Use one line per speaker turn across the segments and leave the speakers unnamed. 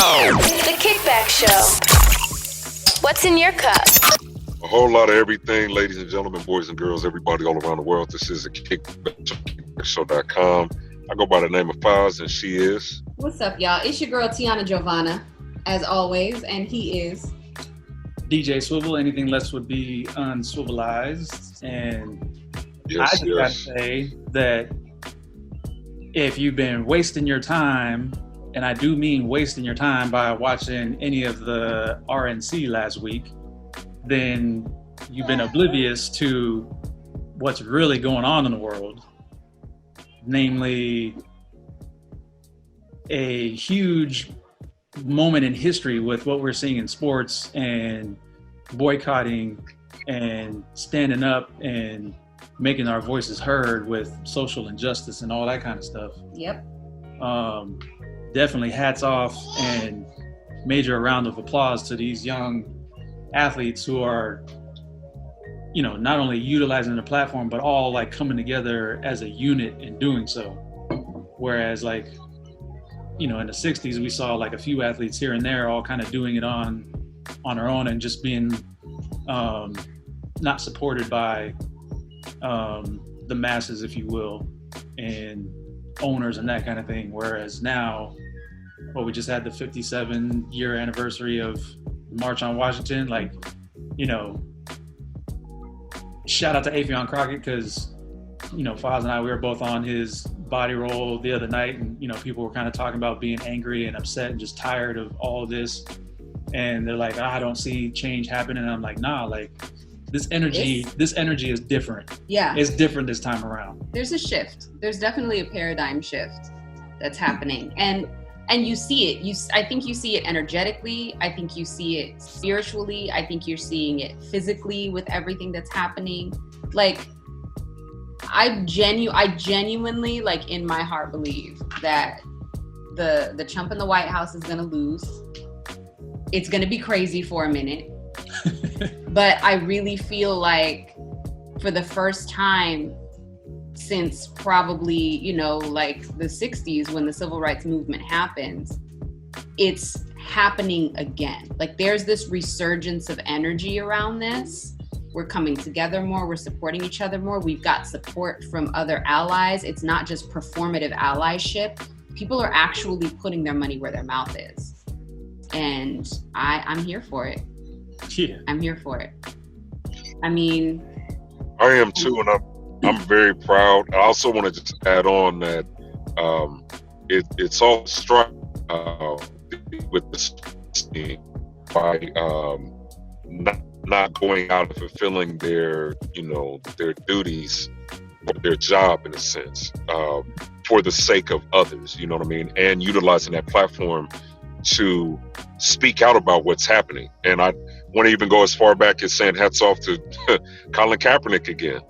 The Kickback Show. What's in your cup?
A whole lot of everything, ladies and gentlemen, boys and girls, everybody all around the world. This is a kickbackshow.com. I go by the name of Faz, and she is.
What's up, y'all? It's your girl, Tiana Giovanna, as always, and he is
DJ Swivel. Anything less would be unswivelized. And
Yes,
I just gotta say that if you've been wasting your time, and I do mean wasting your time by watching any of the RNC last week, then you've been oblivious to what's really going on in the world. Namely, a huge moment in history with what we're seeing in sports and boycotting and standing up and making our voices heard with social injustice and all that kind of stuff.
Yep.
Definitely hats off and major round of applause to these young athletes who are, you know, not only utilizing the platform, but all like coming together as a unit in doing so. Whereas like, you know, in the 60s, we saw like a few athletes here and there all kind of doing it on their own and just being not supported by the masses, if you will, and owners and that kind of thing. Whereas now, we just had the 57-year anniversary of the March on Washington. Like, you know, shout out to Afion Crockett, because, you know, Foz and I, we were both on his body roll the other night, and, you know, people were kind of talking about being angry and upset and just tired of all of this. And they're like, I don't see change happening. And I'm like, nah, like this energy is different.
Yeah.
It's different this time around.
There's a shift. There's definitely a paradigm shift that's happening. And you see it. I think you see it energetically. I think you see it spiritually. I think you're seeing it physically with everything that's happening. Like, I genuinely, like, in my heart believe that the Trump in the White House is gonna lose. It's gonna be crazy for a minute. But I really feel like for the first time since probably, you know, like the 60s when the civil rights movement happens, it's happening again. Like, there's this resurgence of energy around this. We're coming together more, we're supporting each other more. We've got support from other allies. It's not just performative allyship. People are actually putting their money where their mouth is. And I'm here for it.
Yeah.
I'm here for it. I mean,
I am too, and I'm very proud. I also want to just add on that it's all struck with this by not going out and fulfilling their duties or their job in a sense for the sake of others. You know what I mean? And utilizing that platform to speak out about what's happening. And I want to even go as far back as saying hats off to Colin Kaepernick again,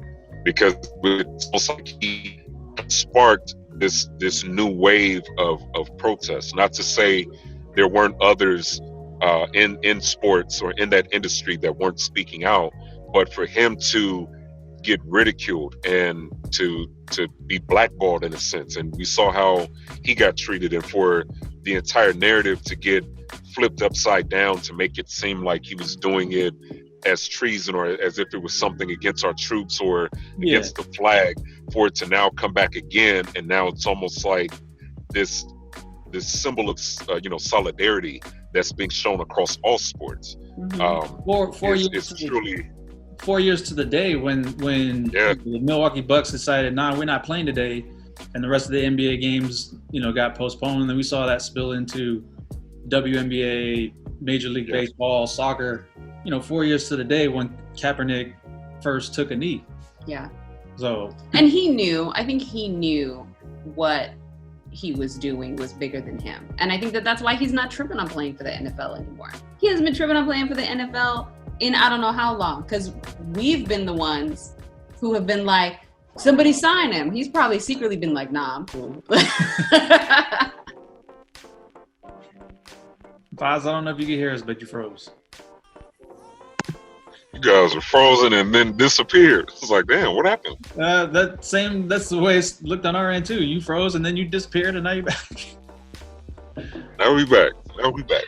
because it's almost like he sparked this new wave of protests. Not to say there weren't others in sports or in that industry that weren't speaking out, but for him to get ridiculed and to be blackballed in a sense, and we saw how he got treated, and for the entire narrative to get flipped upside down to make it seem like he was doing it as treason or as if it was something against our troops or against the flag, for it to now come back again, and now it's almost like this symbol of solidarity that's being shown across all sports.
Mm-hmm. 4 years to the day when the Milwaukee Bucks decided, we're not playing today, and the rest of the NBA games, got postponed, and then we saw that spill into WNBA, Major League Baseball, soccer. 4 years to the day when Kaepernick first took a knee.
Yeah.
So.
And I think he knew what he was doing was bigger than him. And I think that's why he's not tripping on playing for the NFL anymore. He hasn't been tripping on playing for the NFL in I don't know how long, because we've been the ones who have been like, somebody sign him. He's probably secretly been like, nah, I'm cool.
Boz, I don't know if you can hear us, but you froze.
You guys are frozen and then disappeared. It's like, damn, what happened?
That's the way it looked on our end too. You froze and then you disappeared and now you're back.
Now we back. I'll be back.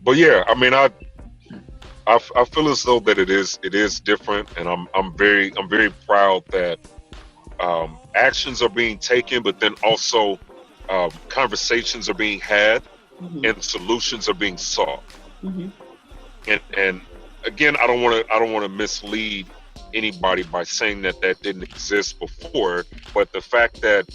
But yeah, I mean, I feel as though that it is different, and I'm very proud that actions are being taken, but then also conversations are being had, and solutions are being sought. And again, I don't want to mislead anybody by saying that didn't exist before, but the fact that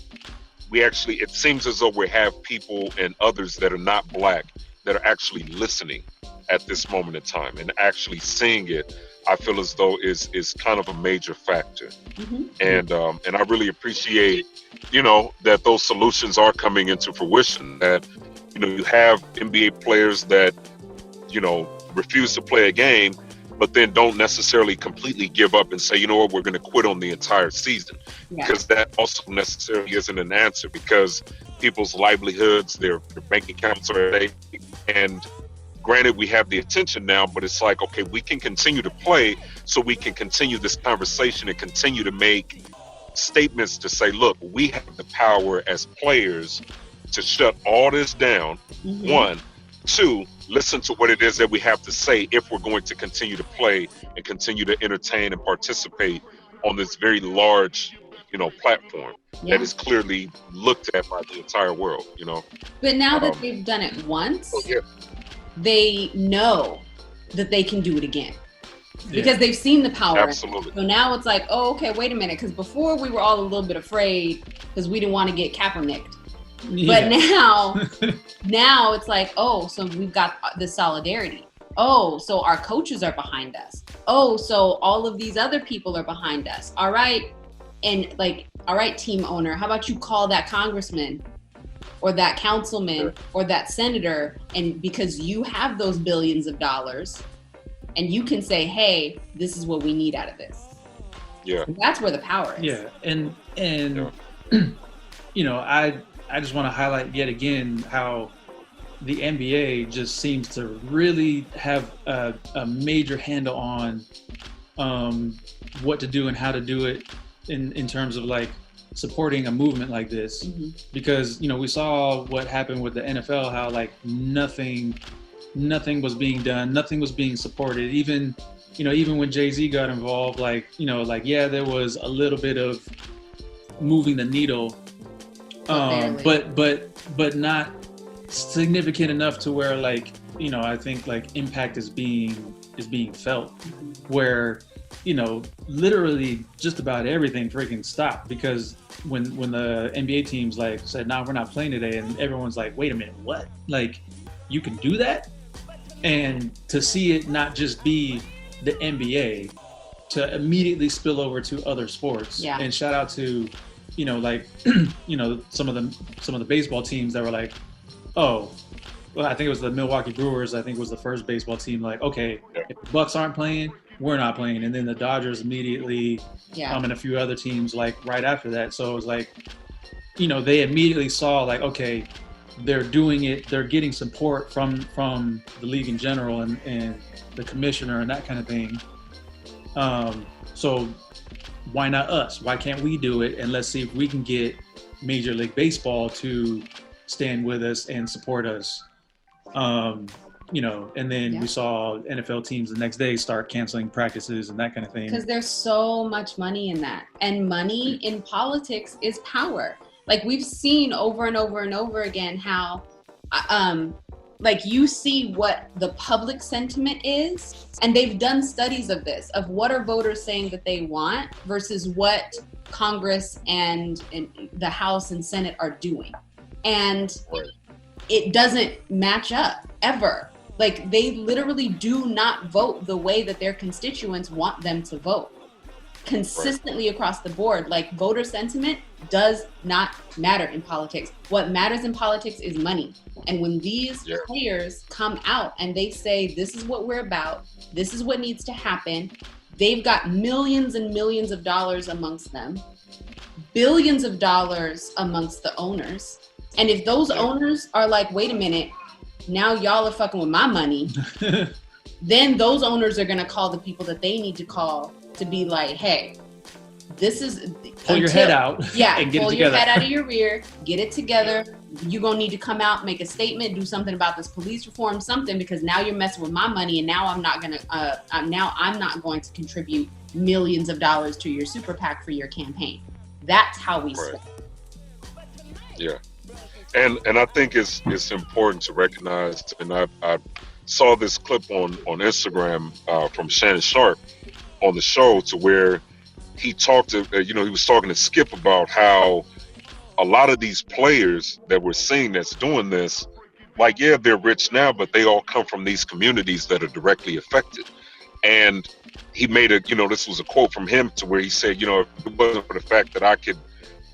it seems as though we have people and others that are not Black that are actually listening at this moment in time and actually seeing it, I feel as though is kind of a major factor. And I really appreciate, that those solutions are coming into fruition, that, you have NBA players that, refuse to play a game, but then don't necessarily completely give up and say, you know what, we're going to quit on the entire season. Because that also necessarily isn't an answer, because people's livelihoods, their bank accounts are at stake. And granted, we have the attention now, but it's like, okay, we can continue to play so we can continue this conversation and continue to make statements to say, look, we have the power as players to shut all this down. One. Two, listen to what it is that we have to say if we're going to continue to play and continue to entertain and participate on this very large, platform that is clearly looked at by the entire world,
But now that they've done it once, they know that they can do it again. Because they've seen the power.
Absolutely.
So now it's like, oh, okay, wait a minute. Because before we were all a little bit afraid because we didn't want to get Kaepernicked. But now it's like, oh, so we've got the solidarity. Oh, so our coaches are behind us. Oh, so all of these other people are behind us. All right. And like, all right, team owner, how about you call that congressman or that councilman or that senator? And because you have those billions of dollars and you can say, hey, this is what we need out of this. Yeah. And that's where the power is.
Yeah. And I just want to highlight yet again how the NBA just seems to really have a major handle on what to do and how to do it in terms of like supporting a movement like this. Because, we saw what happened with the NFL, how like nothing was being done, nothing was being supported. Even when Jay-Z got involved, there was a little bit of moving the needle. But not significant enough to where I think impact is being felt, where literally just about everything freaking stopped because when the NBA teams said, nah, we're not playing today, and everyone's like, wait a minute, what? Like, you can do that? And to see it not just be the NBA, to immediately spill over to other sports. And shout out to some of the baseball teams that were like, oh, well, I think it was the Milwaukee Brewers. I think was the first baseball team. Like, okay, if the Bucks aren't playing, we're not playing. And then the Dodgers immediately, and a few other teams right after that. So it was like, they immediately saw okay, they're doing it. They're getting support from the league in general and the commissioner and that kind of thing. So why not us? Why can't we do it? And let's see if we can get Major League Baseball to stand with us and support us. And then we saw NFL teams the next day start canceling practices and that kind of thing.
Because there's so much money in that. And money in politics is power. Like we've seen over and over and over again how you see what the public sentiment is, and they've done studies of this, of what are voters saying that they want versus what Congress and the House and Senate are doing. And it doesn't match up ever. Like they literally do not vote the way that their constituents want them to vote. Consistently across the board, voter sentiment does not matter in politics. What matters in politics is money. And when these players come out and they say, this is what we're about, this is what needs to happen, they've got millions and millions of dollars amongst them, billions of dollars amongst the owners. And if those owners are like, wait a minute, now y'all are fucking with my money, then those owners are going to call the people that they need to call to be like, hey, this is
pull your head out.
Yeah,
and get
pull
it
your
together.
head out of your rear, get it together. You're gonna need to come out, make a statement, do something about this police reform, something, because now you're messing with my money, and now I'm not going to contribute millions of dollars to your super PAC for your campaign. That's how we
Right.
spend.
Yeah, and I think it's important to recognize, and I saw this clip on Instagram from Shannon Sharp on the show, to where he talked to he was talking to Skip about how a lot of these players that we're seeing that's doing this, like, yeah, they're rich now, but they all come from these communities that are directly affected. And he made this was a quote from him, to where he said, if it wasn't for the fact that I could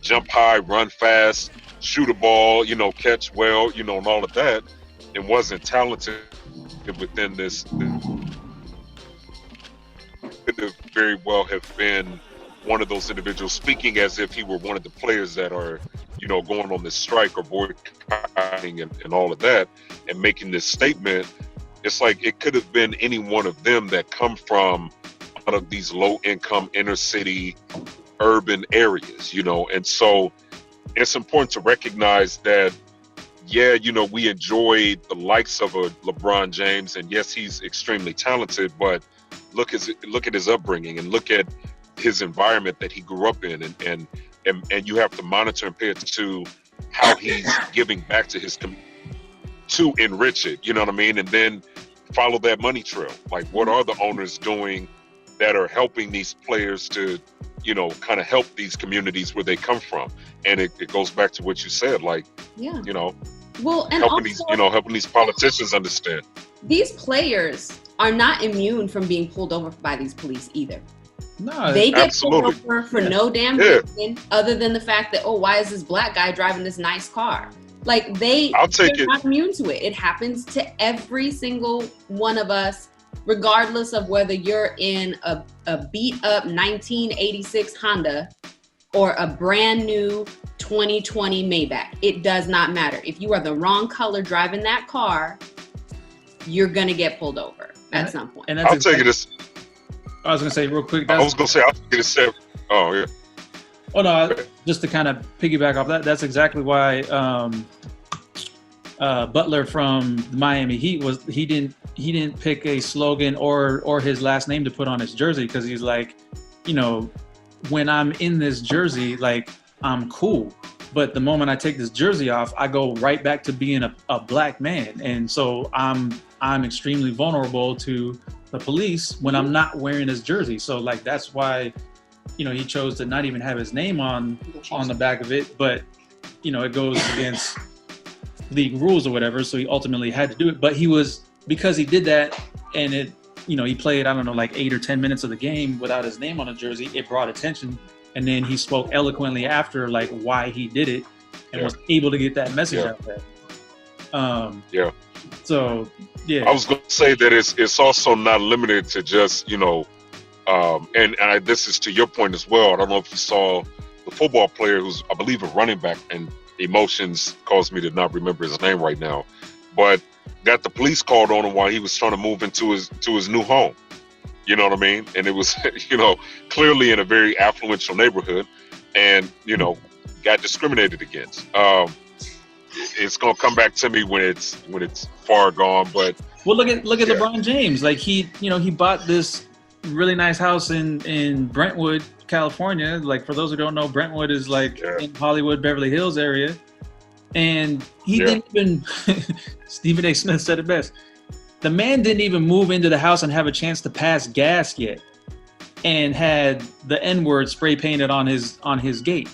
jump high, run fast, shoot a ball, catch well, and all of that, and wasn't talented within this, could have very well have been one of those individuals, speaking as if he were one of the players that are, going on this strike or boycotting and all of that, and making this statement. It's like it could have been any one of them that come from one of these low-income inner city urban areas, and so it's important to recognize that, yeah, we enjoy the likes of a LeBron James, and yes, he's extremely talented, but look at his upbringing, and look at his environment that he grew up in, and you have to monitor and pay attention to how he's giving back to his community to enrich it, you know what I mean? And then follow that money trail. Like, what are the owners doing that are helping these players to, kind of help these communities where they come from? And it goes back to what you said, like,
Yeah.
well, and helping also, helping these politicians understand.
These players are not immune from being pulled over by these police either.
No,
they get
absolutely.
pulled over for no damn reason other than the fact that, why is this black guy driving this nice car? Like, they're not immune to it. It happens to every single one of us, regardless of whether you're in a beat up 1986 Honda or a brand new 2020 Maybach. It does not matter. If you are the wrong color driving that car, you're gonna get pulled over at some point.
And that's
I'll take it as.
I was gonna say real quick.
I'll take it as 7. Oh yeah.
Oh no! Just to kind of piggyback off that, that's exactly why Butler from the Miami Heat he didn't pick a slogan or his last name to put on his jersey, because he's like, when I'm in this jersey, like, I'm cool, but the moment I take this jersey off, I go right back to being a black man, and so I'm extremely vulnerable to the police when I'm not wearing his jersey. So like, that's why he chose to not even have his name on the back of it, but it goes against league rules or whatever, so he ultimately had to do it. But because he did that, and it he played, I don't know, like 8 or 10 minutes of the game without his name on the jersey, it brought attention, and then he spoke eloquently after, like, why he did it, and was able to get that message out there. So yeah,
I was going to say that it's also not limited to just and this is to your point as well. I don't know if you saw the football player who's, I believe, a running back, and emotions caused me to not remember his name right now, but got the police called on him while he was trying to move into his new home. You know what I mean? And it was, clearly in a very affluential neighborhood, and, got discriminated against. It's gonna come back to me when it's far gone. But
well, look at LeBron James. Like, he bought this really nice house in Brentwood, California. Like, for those who don't know, Brentwood is like in Hollywood, Beverly Hills area. And he didn't even, Stephen A. Smith said it best, the man didn't even move into the house and have a chance to pass gas yet, and had the N-word spray painted on his gate.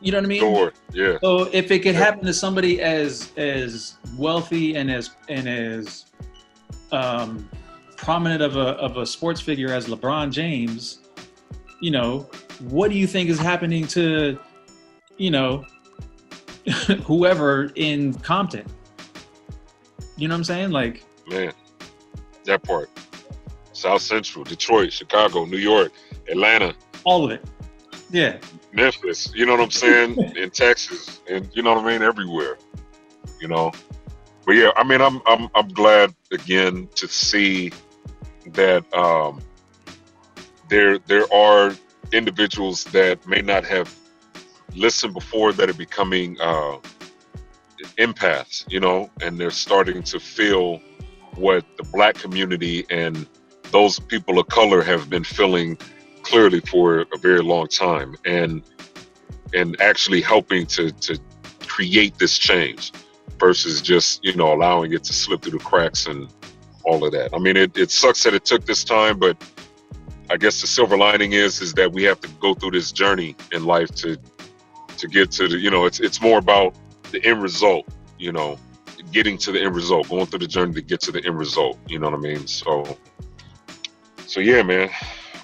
You know what I mean?
Sure. Yeah.
So if it could happen to somebody as wealthy and as prominent of a sports figure as LeBron James, what do you think is happening to, whoever in Compton? You know what I'm saying? Like,
man, that part. South Central, Detroit, Chicago, New York, Atlanta.
All of it. Yeah.
Memphis, you know what I'm saying? In Texas, and you know what I mean? Everywhere. But yeah, I mean, I'm glad again to see that there are individuals that may not have listened before that are becoming empaths, you know, and they're starting to feel what the Black community and those people of color have been feeling clearly for a very long time, and actually helping to create this change versus just, you know, allowing it to slip through the cracks and all of that. I mean, it sucks that it took this time, but I guess the silver lining is that we have to go through this journey in life to get to the, you know, it's more about the end result, you know, getting to the end result, going through the journey to get to the end result, you know what I mean? So yeah, man.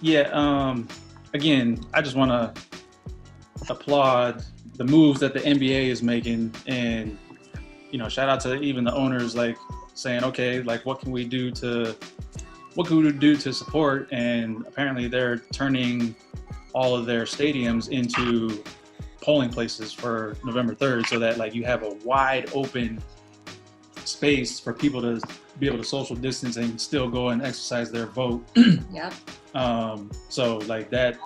Yeah, again, I just want to applaud the moves that the NBA is making, and, you know, shout out to even the owners, like saying, okay, like what can we do to support? And apparently they're turning all of their stadiums into polling places for November 3rd, so that like you have a wide open space for people to be able to social distance and still go and exercise their vote.
Yep.
So like that,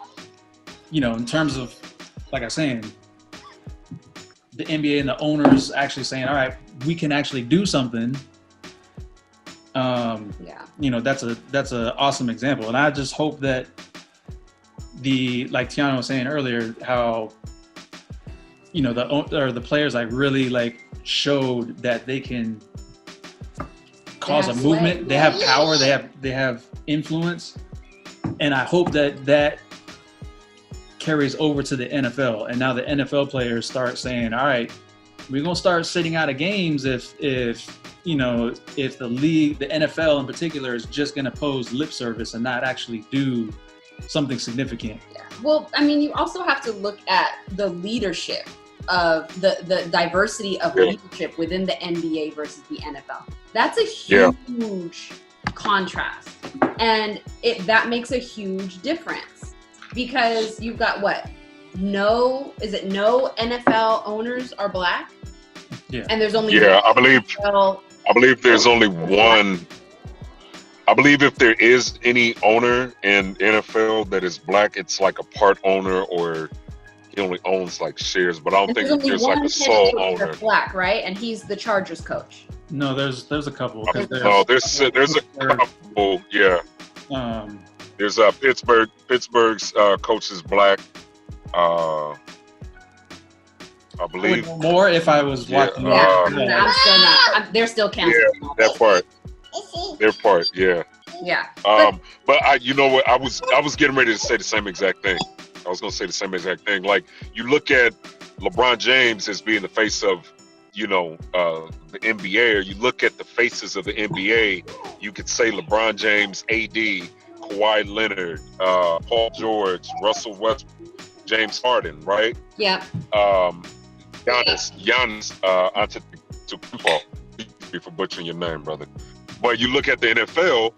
you know, in terms of, like I was saying, the NBA and the owners actually saying, all right, we can actually do something. You know, that's a awesome example. And I just hope that like Tiana was saying earlier, how, you know, the players like really like showed that they can cause a movement. They have power. They have influence. And I hope that carries over to the NFL. And now the NFL players start saying, all right, we're going to start sitting out of games if you know, if the league, the NFL in particular, is just going to pose lip service and not actually do something significant.
Yeah. Well, I mean, you also have to look at the leadership of the diversity of leadership within the NBA versus the NFL. That's a huge contrast. And that makes a huge difference, because you've got no NFL owners are Black?
Yeah.
And there's only
I believe there's only one. I believe if there is any owner in NFL that is Black, it's like a part owner, or he only owns like shares, but I don't think there's like a sole owner.
Black, right? And he's the Chargers coach.
No, there's a couple.
There's a couple. Yeah. There's Pittsburgh's coach is Black. I believe
more if I was watching.
I'm still not. They're still canceling.
Yeah, that part. Their part. Yeah.
Yeah.
But you know what? I was getting ready to say the same exact thing. I was going to say the same exact thing. Like, you look at LeBron James as being the face of, you know, the NBA, or you look at the faces of the NBA, you could say LeBron James, AD, Kawhi Leonard, Paul George, Russell Westbrook, James Harden, right?
Yeah.
Giannis, Antetokounmpo, for butchering your name, brother. But you look at the NFL,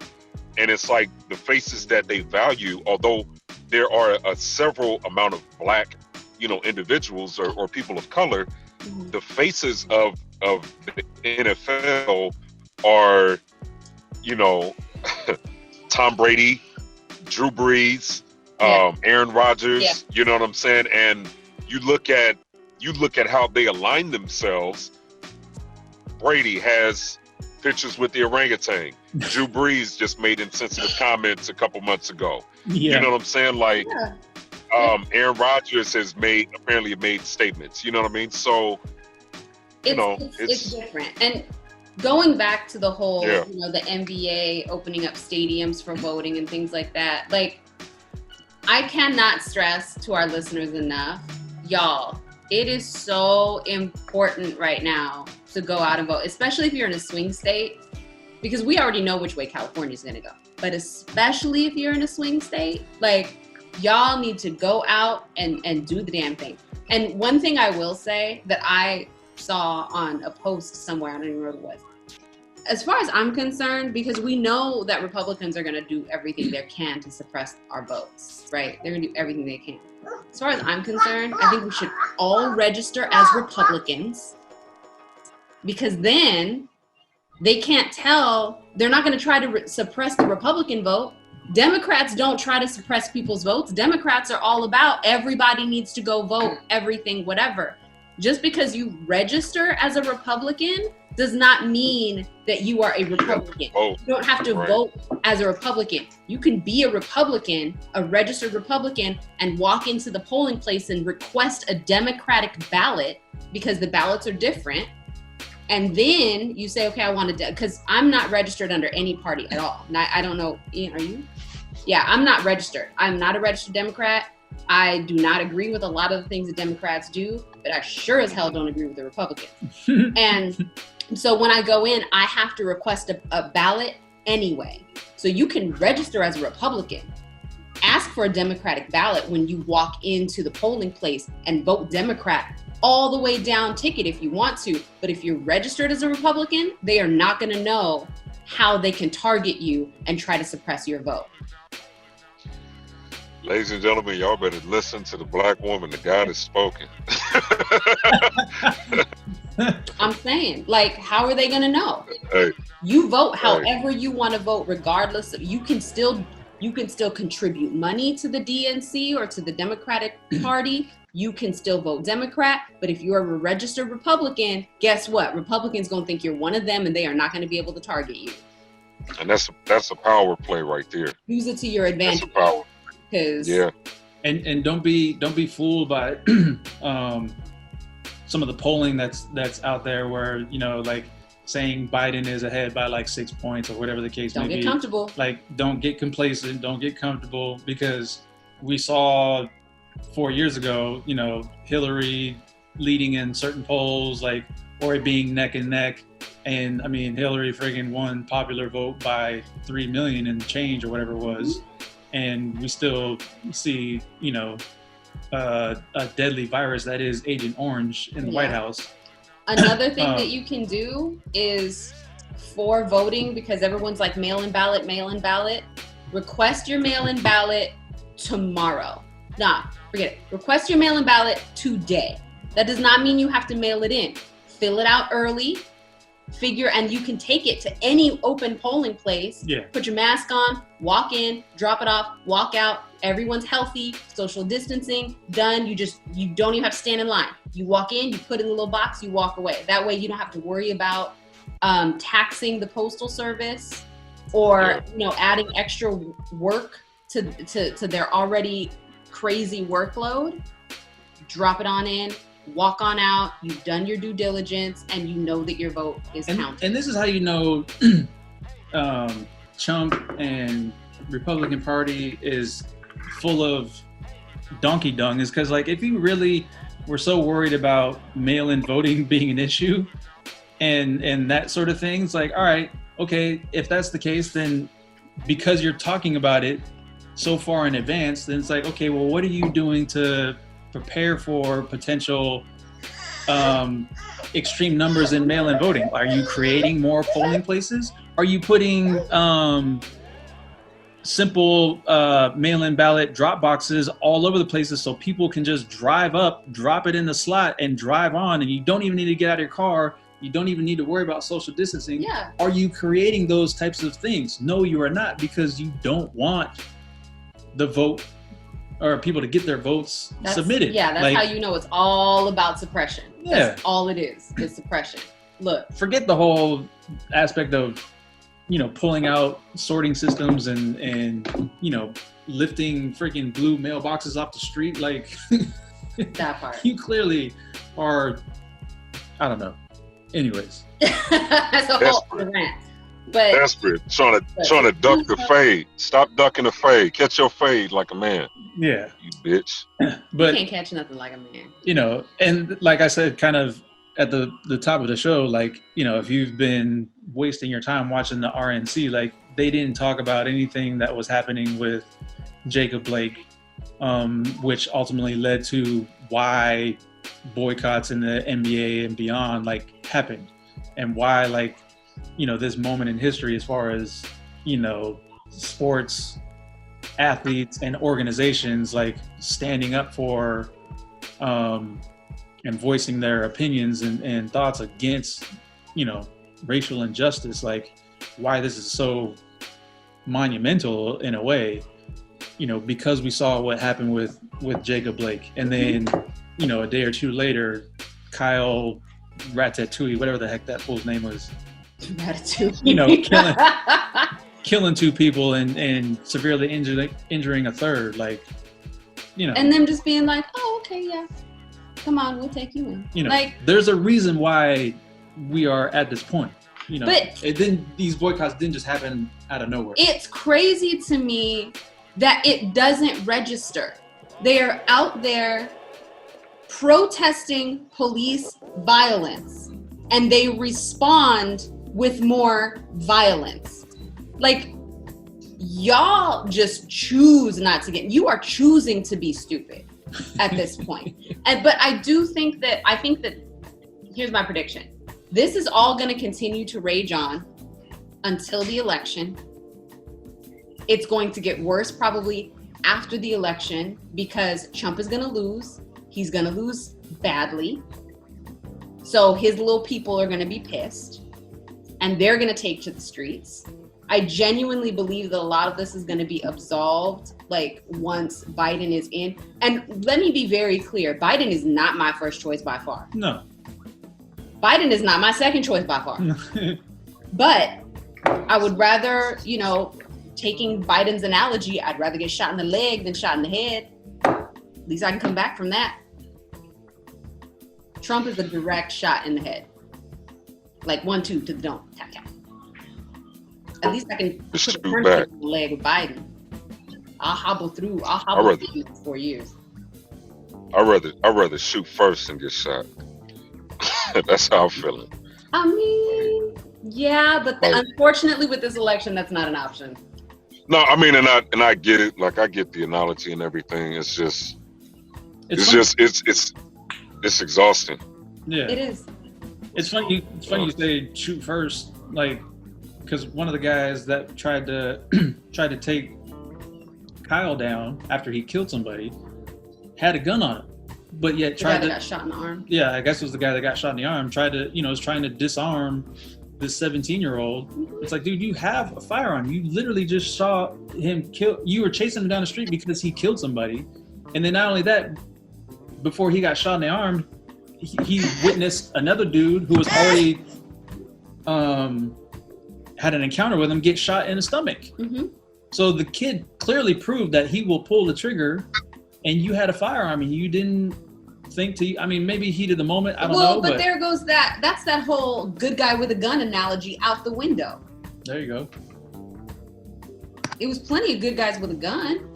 and it's like the faces that they value, although there are a several amount of Black, you know, individuals or people of color, the faces of the NFL are, you know, Tom Brady, Drew Brees, Aaron Rodgers, you know what I'm saying? And you look at how they align themselves. Brady has pictures with the orangutan. Drew Brees just made insensitive comments a couple months ago.
Yeah.
You know what I'm saying? Like, Aaron Rodgers has apparently made statements. You know what I mean? So, it's
different. And going back to the whole, you know, the NBA opening up stadiums for voting and things like that, like, I cannot stress to our listeners enough, y'all, it is so important right now to go out and vote, especially if you're in a swing state, because we already know which way California's gonna go. But especially if you're in a swing state, like, y'all need to go out and do the damn thing. And one thing I will say that I saw on a post somewhere, I don't even know what it was. As far as I'm concerned, because we know that Republicans are gonna do everything they can to suppress our votes, right? They're gonna do everything they can. As far as I'm concerned, I think we should all register as Republicans, because then they can't tell, they're not going to try to suppress the Republican vote, Democrats don't try to suppress people's votes. Democrats are all about everybody needs to go vote, everything, whatever. Just because you register as a Republican does not mean that you are a Republican. You don't have to vote as a Republican. You can be a Republican, a registered Republican, and walk into the polling place and request a Democratic ballot because the ballots are different. And then you say, okay, I want to, because I'm not registered under any party at all. I don't know, Ian, are you? Yeah, I'm not registered. I'm not a registered Democrat. I do not agree with a lot of the things that Democrats do, but I sure as hell don't agree with the Republicans. And so when I go in, I have to request a ballot anyway. So you can register as a Republican, ask for a Democratic ballot when you walk into the polling place and vote Democrat all the way down ticket if you want to. But if you're registered as a Republican, they are not going to know how they can target you and try to suppress your vote.
Ladies and gentlemen, y'all better listen to the Black woman. The God has spoken.
I'm saying, like, how are they going to know?
Hey,
you vote however you want to vote, regardless of, you can still contribute money to the DNC or to the Democratic Party. You can still vote Democrat, but if you're a registered Republican, guess what? Republicans gonna think you're one of them, and they are not gonna be able to target you.
And that's a power play right there.
Use it to your advantage.
That's a power.
Yeah.
And don't be fooled by some of the polling that's out there where, you know, like saying Biden is ahead by like 6 points or whatever the case may be.
Don't get comfortable.
Like, don't get complacent, don't get comfortable, because we saw 4 years ago, you know, Hillary leading in certain polls, like, or it being neck and neck. And I mean, Hillary friggin' won popular vote by 3 million and change or whatever it was. And we still see, you know, a deadly virus that is Agent Orange in the White House.
Another thing that you can do is, for voting, because everyone's like mail-in ballot, request your mail-in ballot tomorrow. Nah, forget it. Request your mail-in ballot today. That does not mean you have to mail it in. Fill it out early, and you can take it to any open polling place. Yeah. Put your mask on, walk in, drop it off, walk out. Everyone's healthy, social distancing, done. You don't even have to stand in line. You walk in, you put it in the little box, you walk away. That way you don't have to worry about taxing the postal service or, you know, adding extra work to their already crazy workload. Drop it on in, walk on out. You've done your due diligence, and you know that your vote is counted.
And this is how you know Trump and Republican Party is full of donkey dung, is because, like, if you really were so worried about mail-in voting being an issue and that sort of things, like, all right, okay, if that's the case, then because you're talking about it so far in advance, then it's like, okay, well, what are you doing to prepare for potential extreme numbers in mail-in voting? Are you creating more polling places? Are you putting simple mail-in ballot drop boxes all over the places so people can just drive up, drop it in the slot, and drive on, and you don't even need to get out of your car? You don't even need to worry about social distancing.
Yeah.
Are you creating those types of things? No, you are not, because you don't want the vote or people to get their votes submitted.
Yeah, that's, like, how you know it's all about suppression.
Yeah.
That's all it is suppression. Look.
Forget the whole aspect of, you know, pulling out sorting systems and you know, lifting freaking blue mailboxes off the street. Like,
that part.
You clearly are, I don't know. Anyways.
That's a whole rant. But
desperate, trying to duck the fade. Stop ducking the fade. Catch your fade like a man.
Yeah,
you bitch.
But you can't catch nothing like a man.
You know, and like I said, kind of at the top of the show, like, you know, if you've been wasting your time watching the RNC, like, they didn't talk about anything that was happening with Jacob Blake, which ultimately led to why boycotts in the NBA and beyond, like, happened, and why, like, you know, this moment in history as far as, you know, sports athletes and organizations, like, standing up for and voicing their opinions and thoughts against, you know, racial injustice, like, why this is so monumental in a way, because we saw what happened with Jacob Blake, and then a day or two later, Kyle Ratatouille, whatever the heck that fool's name was,
Ratatouille.
killing two people and severely injuring a third,
and them just being like, oh, okay, yeah, come on, we'll take you in.
There's a reason why we are at this point.
But
these boycotts didn't just happen out of nowhere.
It's crazy to me that it doesn't register. They are out there protesting police violence, and they respond with more violence. Y'all just choose not to you are choosing to be stupid at this point. But I think that here's my prediction. This is all going to continue to rage on until the election. It's going to get worse probably after the election because Trump is going to lose. He's going to lose badly. So his little people are going to be pissed and they're going to take to the streets. I genuinely believe that a lot of this is going to be absolved once Biden is in. And let me be very clear. Biden is not my first choice by far.
No.
Biden is not my second choice by far. But I would rather, taking Biden's analogy, I'd rather get shot in the leg than shot in the head. At least I can come back from that. Trump is a direct shot in the head. 1-2 to the dome. Tap, tap. At least I can put a person in the leg with Biden. I'll hobble through you for 4 years.
I'd rather shoot first and get shot. That's how I'm feeling.
I mean, yeah, but unfortunately with this election, that's not an option.
No, I mean, and I get it. I get the analogy and everything. It's exhausting.
Yeah,
it is.
It's funny you say shoot first, because one of the guys that tried to take Kyle down after he killed somebody had a gun on him. But yet
got shot in the arm.
Yeah, I guess it was the guy that got shot in the arm. Was trying to disarm this 17-year-old. It's dude, you have a firearm. You literally just saw him kill. You were chasing him down the street because he killed somebody. And then not only that, before he got shot in the arm, he witnessed another dude who was already had an encounter with him get shot in the stomach. Mm-hmm. So the kid clearly proved that he will pull the trigger. And you had a firearm and you didn't think maybe heat of the moment, I don't know.
But there goes that's that whole good guy with a gun analogy out the window.
There you go.
It was plenty of good guys with a gun.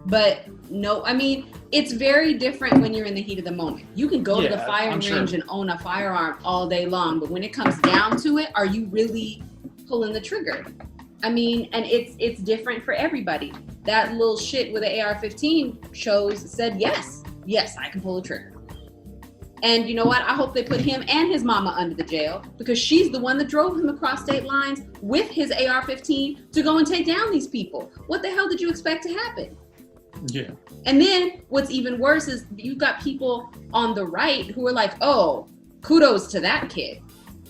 But no, it's very different when you're in the heat of the moment. You can go to the firing range and own a firearm all day long, but when it comes down to it, are you really pulling the trigger? And it's different for everybody. That little shit with the AR-15 said, yes, I can pull the trigger. And you know what? I hope they put him and his mama under the jail because she's the one that drove him across state lines with his AR-15 to go and take down these people. What the hell did you expect to happen?
Yeah.
And then what's even worse is you've got people on the right who are like, oh, kudos to that kid.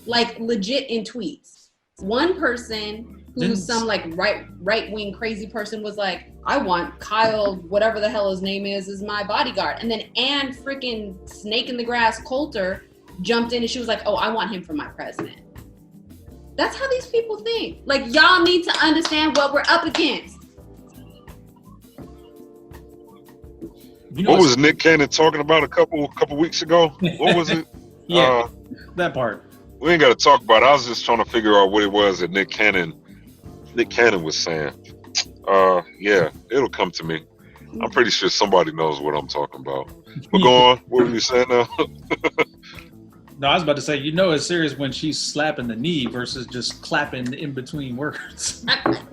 Legit in tweets. One person who's some right-wing crazy person was like, I want Kyle, whatever the hell his name is my bodyguard. And then Ann freaking Snake in the Grass Coulter jumped in and she was like, oh, I want him for my president. That's how these people think. Y'all need to understand what we're up against.
What was Nick Cannon talking about a couple weeks ago? What was it?
Yeah, that part.
We ain't got to talk about it. I was just trying to figure out what it was that Nick Cannon was saying. Yeah, it'll come to me. I'm pretty sure somebody knows what I'm talking about. But go on. What are you saying now?
No, I was about to say, it's serious when she's slapping the knee versus just clapping in between words.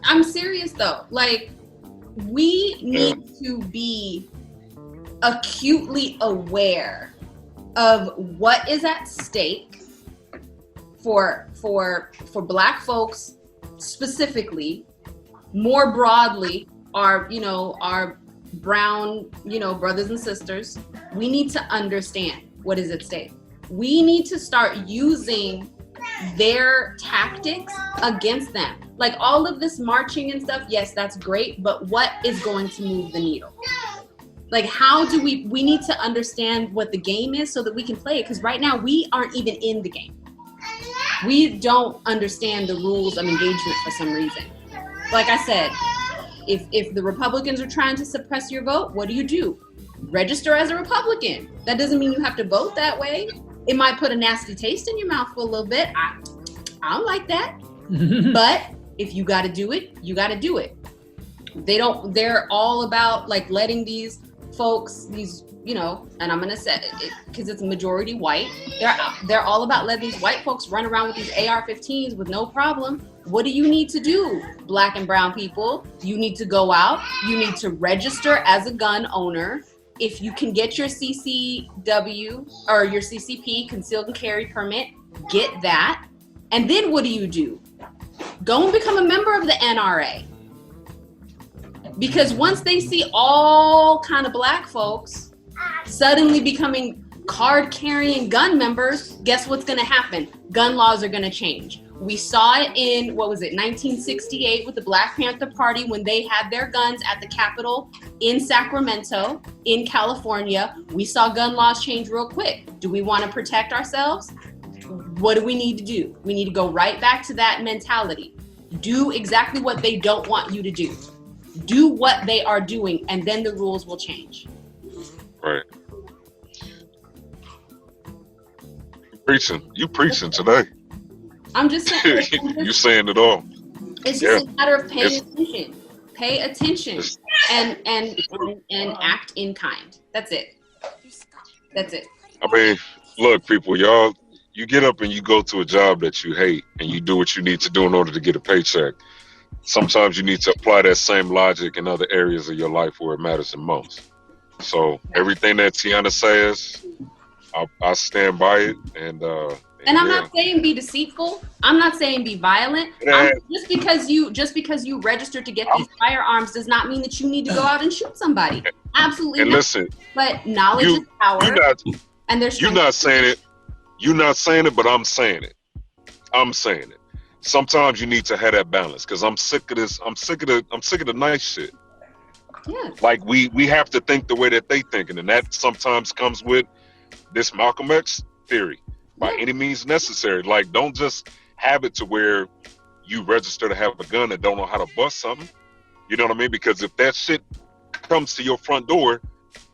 I'm serious though. We need to be acutely aware of what is at stake for Black folks specifically, more broadly, our brown, brothers and sisters. We need to understand what is at stake. We need to start using their tactics against them. Like all of this marching and stuff, yes, that's great, but what is going to move the needle? Like how do we need to understand what the game is so that we can play it, because right now we aren't even in the game. We don't understand the rules of engagement for some reason. Like I said, if the Republicans are trying to suppress your vote, what do? Register as a Republican. That doesn't mean you have to vote that way. It might put a nasty taste in your mouth for a little bit. I don't like that. But if you got to do it, you got to do it. They're all about like letting these folks, and I'm going to say it because it's majority white. They're all about letting these white folks run around with these AR-15s with no problem. What do you need to do, Black and brown people? You need to go out. You need to register as a gun owner. If you can get your CCW or your CCP, concealed and carry permit, get that. And then what do? Go and become a member of the NRA. Because once they see all kind of Black folks suddenly becoming card-carrying gun members, guess what's going to happen? Gun laws are going to change. We saw it in, 1968 with the Black Panther Party when they had their guns at the Capitol in Sacramento, in California. We saw gun laws change real quick. Do we want to protect ourselves? What do we need to do? We need to go right back to that mentality. Do exactly what they don't want you to do. Do what they are doing, and then the rules will change.
Right. You preaching today.
I'm just saying.
You saying it all.
It's just a matter of paying attention. Pay attention and act in kind. That's it.
I mean, look, people, you get up and you go to a job that you hate and you do what you need to do in order to get a paycheck. Sometimes you need to apply that same logic in other areas of your life where it matters the most. So everything that Tiana says, I stand by it. And I'm not saying be deceitful. I'm not saying be violent. Just because you registered to get these firearms does not mean that you need to go out and shoot somebody. Absolutely. And not. Listen, but knowledge is power. And there's you're not saying it. You're not saying it, but I'm saying it. I'm saying it. Sometimes you need to have that balance, because I'm sick of this. I'm sick of the nice shit. Yeah. Like we have to think the way that they thinking, and that sometimes comes with this Malcolm X theory. By any means necessary. Like, don't just have it to where you register to have a gun and don't know how to bust something. You know what I mean? Because if that shit comes to your front door,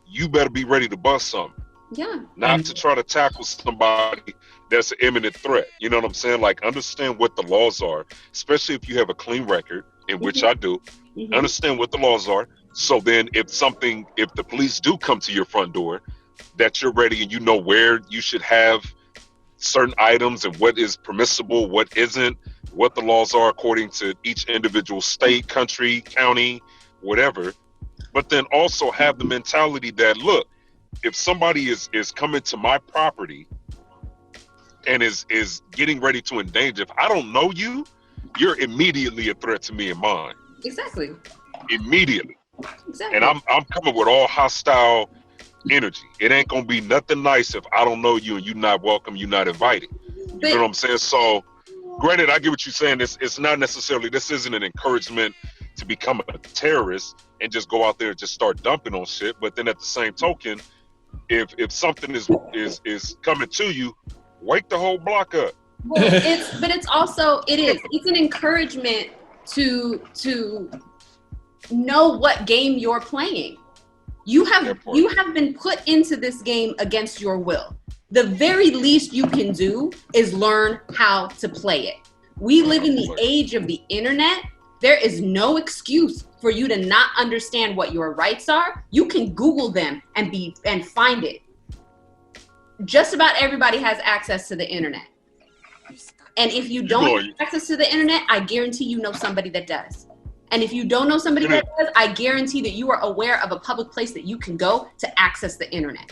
you better be ready to bust something. Yeah. Not to try to tackle somebody that's an imminent threat. You know what I'm saying? Like, understand what the laws are, especially if you have a clean record, in which I do. Understand what the laws are. So then if the police do come to your front door, that you're ready and you know where you should have certain items and what is permissible, what isn't, what the laws are according to each individual state, country, county, whatever. But then also have the mentality that, look, if somebody is coming to my property and is getting ready to endanger, if I don't know you, you're immediately a threat to me and mine. Exactly. Immediately. Exactly. And I'm coming with all hostile energy. It ain't gonna be nothing nice if I don't know you and you're not welcome, you're not invited. You know what I'm saying? So granted, I get what you're saying. It's not necessarily, this isn't an encouragement to become a terrorist and just go out there and just start dumping on shit. But then at the same token, if something is coming to you, wake the whole block up. Well, it's an encouragement to know what game you're playing. You have been put into this game against your will. The very least you can do is learn how to play it. We live in the age of the internet. There is no excuse for you to not understand what your rights are. You can Google them and find it. Just about everybody has access to the internet. And if you don't have access to the internet, I guarantee you know somebody that does. And if you don't know somebody that does, I guarantee that you are aware of a public place that you can go to access the internet.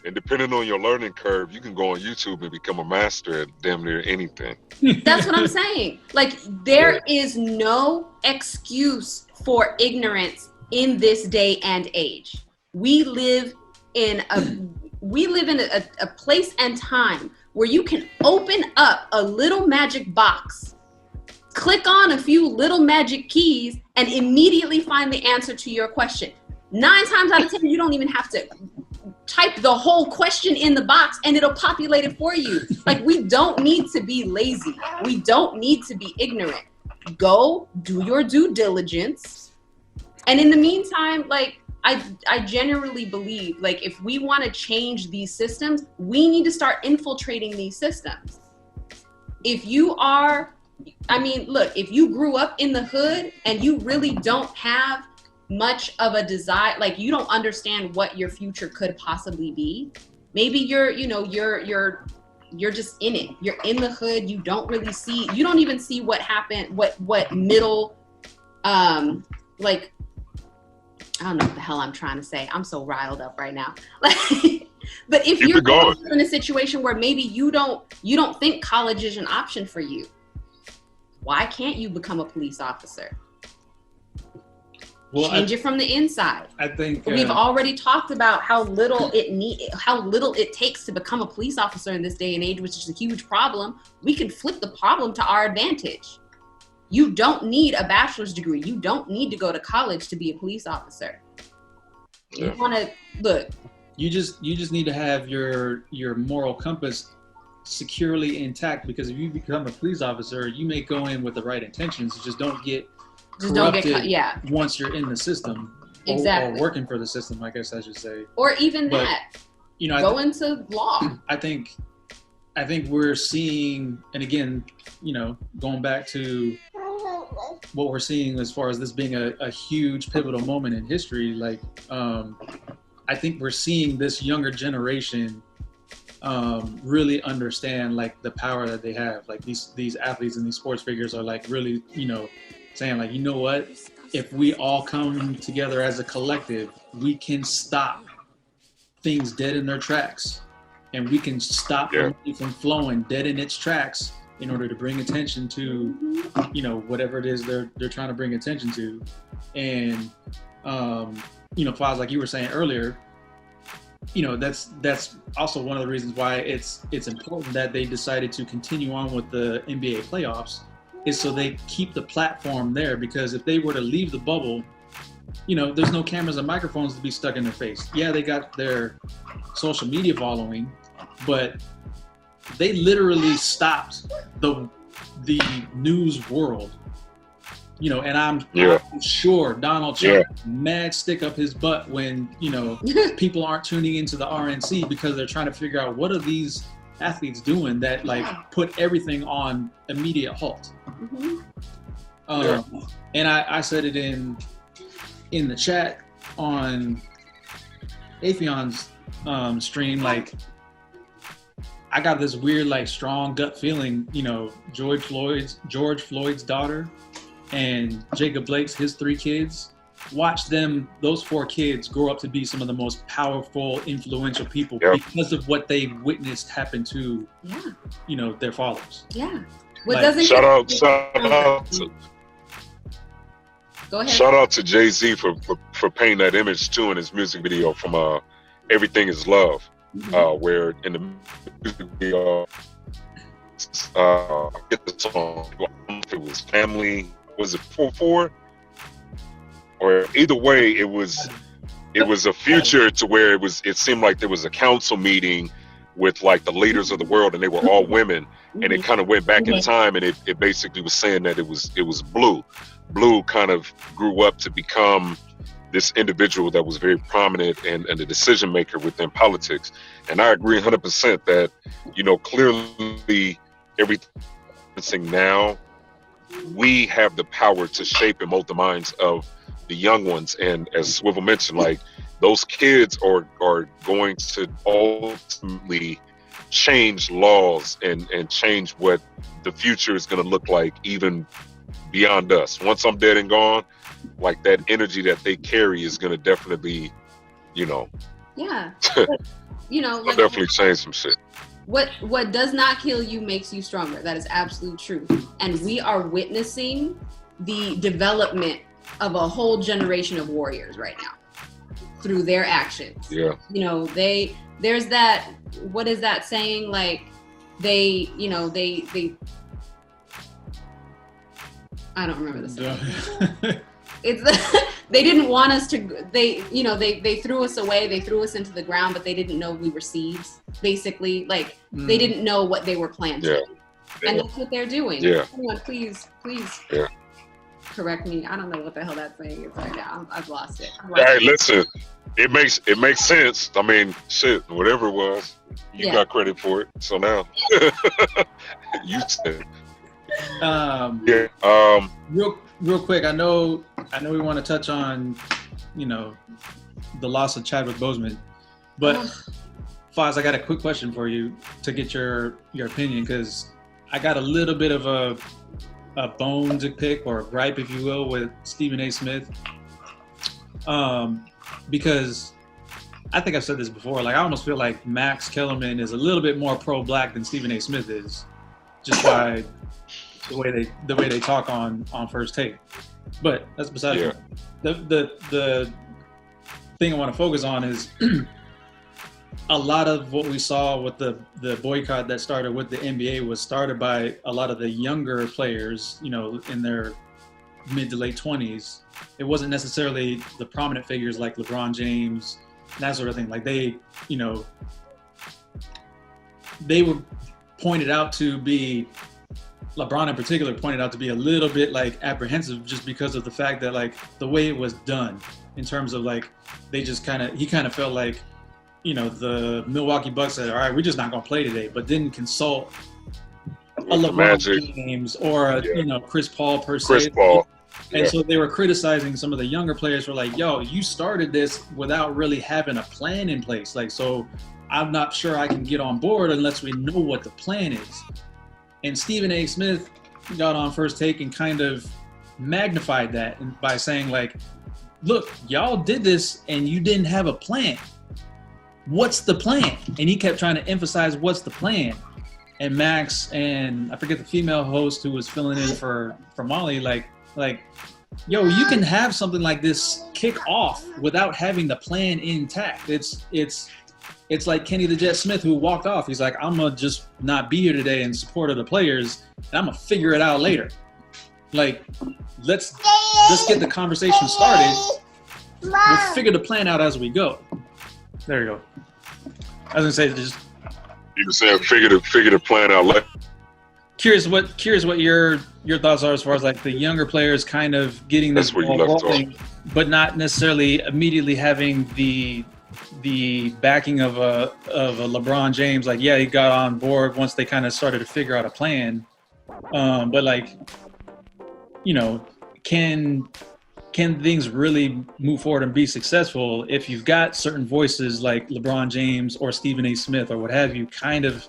And depending on your learning curve, you can go on YouTube and become a master at damn near anything. That's what I'm saying. Like, there is no excuse for ignorance in this day and age. We live in a place and time where you can open up a little magic box,
click on a few little magic keys and immediately find the answer to your question. 9 times out of 10, you don't even have to type the whole question in the box and it'll populate it for you. Like, we don't need to be lazy. We don't need to be ignorant. Go do your due diligence. And in the meantime, like, I genuinely believe, like, if we want to change these systems, we need to start infiltrating these systems. If you are, I mean, look, if you grew up in the hood and you really don't have much of a desire, like, you don't understand what your future could possibly be. Maybe you're just in it. You're in the hood. You don't really see, you don't even see what happened, what middle, like, I don't know what the hell I'm trying to say. I'm so riled up right now. But if you're in a situation where maybe you don't think college is an option for you, why can't you become a police officer? Well, change it from the inside.
I think
we've already talked about how little it takes to become a police officer in this day and age, which is a huge problem. We can flip the problem to our advantage. You don't need a bachelor's degree. You don't need to go to college to be a police officer. You want to look.
You just need to have your moral compass securely intact, because if you become a police officer, you may go in with the right intentions. You just don't get corrupted once you're in the system. Or working for the system, I guess I should say.
Or even that. You know, go into law.
I think we're seeing, and again, you know, going back to what we're seeing as far as this being a huge pivotal moment in history, like, I think we're seeing this younger generation really understand, like, the power that they have. Like, these athletes and these sports figures are, like, really, you know, saying, like, you know what, if we all come together as a collective, we can stop things dead in their tracks, and we can stop money from flowing dead in its tracks in order to bring attention to, you know, whatever it is they're trying to bring attention to. And you know, Faz, like you were saying earlier, you know, that's also one of the reasons why it's important that they decided to continue on with the NBA playoffs, is so they keep the platform there. Because if they were to leave the bubble, you know, there's no cameras and microphones to be stuck in their face. Yeah, they got their social media following, but they literally stopped the news world. You know, and I'm sure Donald Trump mad stick up his butt when, you know, people aren't tuning into the RNC because they're trying to figure out what are these athletes doing that, like, put everything on immediate halt. And I said it in the chat on Aphion's stream, like, I got this weird, like, strong gut feeling, you know, George Floyd's daughter and Jacob Blake's, his 3 kids, watch them, those 4 kids, grow up to be some of the most powerful, influential people because of what they witnessed happen to, you know, their fathers.
Yeah.
Like, shout out to Jay-Z for painting that image too in his music video from Everything Is Love, where in the music video, get the song, if it was Family, was it 4-4? Or either way, it was a future to where it seemed like there was a council meeting with, like, the leaders of the world, and they were all women, and it kind of went back in time, and it basically was saying that it was Blue kind of grew up to become this individual that was very prominent and a decision maker within politics. And I agree 100% that, you know, clearly everything now, we have the power to shape and mold the minds of the young ones. And as Swivel mentioned, like, those kids are going to ultimately change laws and change what the future is going to look like, even beyond us. Once I'm dead and gone, like, that energy that they carry is going to definitely, you know,
you know, like,
definitely change some shit.
What does not kill you makes you stronger. That is absolute truth. And we are witnessing the development of a whole generation of warriors right now through their actions.
Yeah.
You know, there's that, what is that saying? Like, they I don't remember the second. It's they didn't want us to. They threw us away. They threw us into the ground, but they didn't know we were seeds. Basically, like they didn't know what they were planting, and that's what they're doing.
Yeah.
Someone, please.
Yeah.
Correct me. I don't know what the hell that saying is right now. I've lost it.
Hey, listen, it makes sense. I mean, shit, whatever it was, you got credit for it. So now, you said.
Real quick, I know we want to touch on, the loss of Chadwick Boseman, but Foz, I got a quick question for you to get your opinion, because I got a little bit of a bone to pick, or a gripe, if you will, with Stephen A. Smith, because I think I've said this before. Like, I almost feel like Max Kellerman is a little bit more pro-black than Stephen A. Smith is, just by the way they talk on First Take. But that's beside the point. The thing I want to focus on is a lot of what we saw with the boycott that started with the NBA was started by a lot of the younger players, in their mid to late 20s. It wasn't necessarily the prominent figures like LeBron James, that sort of thing. Like they were pointed out to be, LeBron in particular pointed out to be a little bit like apprehensive, just because of the fact that like the way it was done, in terms of like he kind of felt like, the Milwaukee Bucks said, all right, we're just not going to play today, but didn't consult a LeBron James or a, Chris Paul per se.
Chris Paul.
And so they were criticizing some of the younger players for like, yo, you started this without really having a plan in place. Like, so I'm not sure I can get on board unless we know what the plan is. And Stephen A. Smith got on First Take and kind of magnified that by saying like, look, y'all did this and you didn't have a plan. What's the plan? And he kept trying to emphasize what's the plan. And Max and I forget the female host who was filling in for Molly, like, yo, you can have something like this kick off without having the plan intact. It's like Kenny the Jet Smith, who walked off. He's like, I'm gonna just not be here today in support of the players, and I'm gonna figure it out later. Like, let's get the conversation started. We'll figure the plan out as we go. There you go. I was gonna say, just
you can say figure the plan out later.
Curious what your thoughts are as far as like the younger players kind of getting this ball rolling, but not necessarily immediately having the backing of a LeBron James. Like, yeah, he got on board once they kind of started to figure out a plan. But like, can things really move forward and be successful if you've got certain voices like LeBron James or Stephen A. Smith or what have you, kind of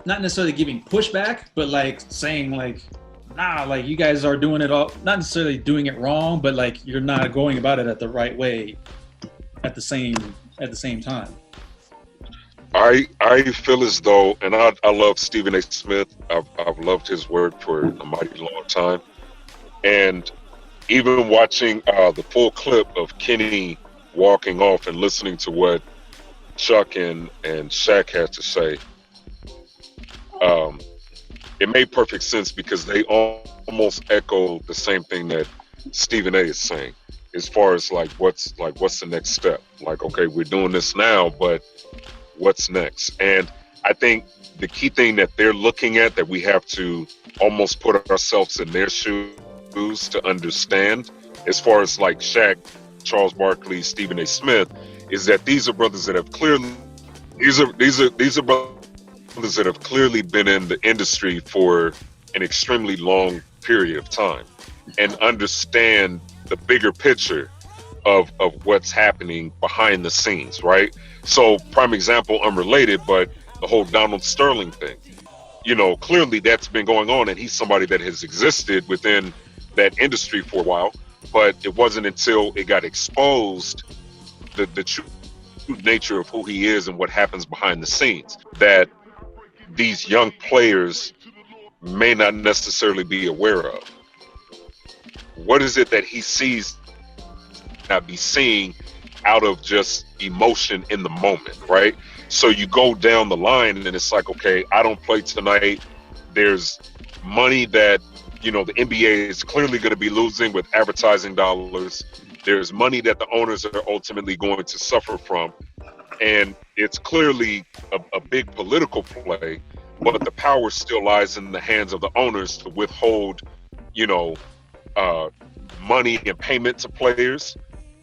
not necessarily giving pushback, but like saying like, nah, like you guys are doing it all, not necessarily doing it wrong, but like you're not going about it at the right way at the same time.
I feel as though, and I love Stephen A. Smith. I've loved his work for a mighty long time. And even watching the full clip of Kenny walking off and listening to what Chuck and Shaq had to say, it made perfect sense, because they almost echo the same thing that Stephen A. is saying, as far as like what's the next step. Like, okay, we're doing this now, but what's next? And I think the key thing that they're looking at, that we have to almost put ourselves in their shoes to understand, as far as like Shaq, Charles Barkley, Stephen A. Smith, is that these are brothers that have clearly been in the industry for an extremely long period of time and understand the bigger picture of what's happening behind the scenes, right? So, prime example, unrelated, but the whole Donald Sterling thing, clearly that's been going on, and he's somebody that has existed within that industry for a while, but it wasn't until it got exposed, the true nature of who he is and what happens behind the scenes, that these young players may not necessarily be aware of. What is it that he sees not be seeing out of just emotion in the moment, right? So you go down the line and it's like, okay, I don't play tonight. There's money that, you know, the NBA is clearly going to be losing with advertising dollars. There's money that the owners are ultimately going to suffer from. And it's clearly a big political play, but the power still lies in the hands of the owners to withhold, you know, money and payment to players.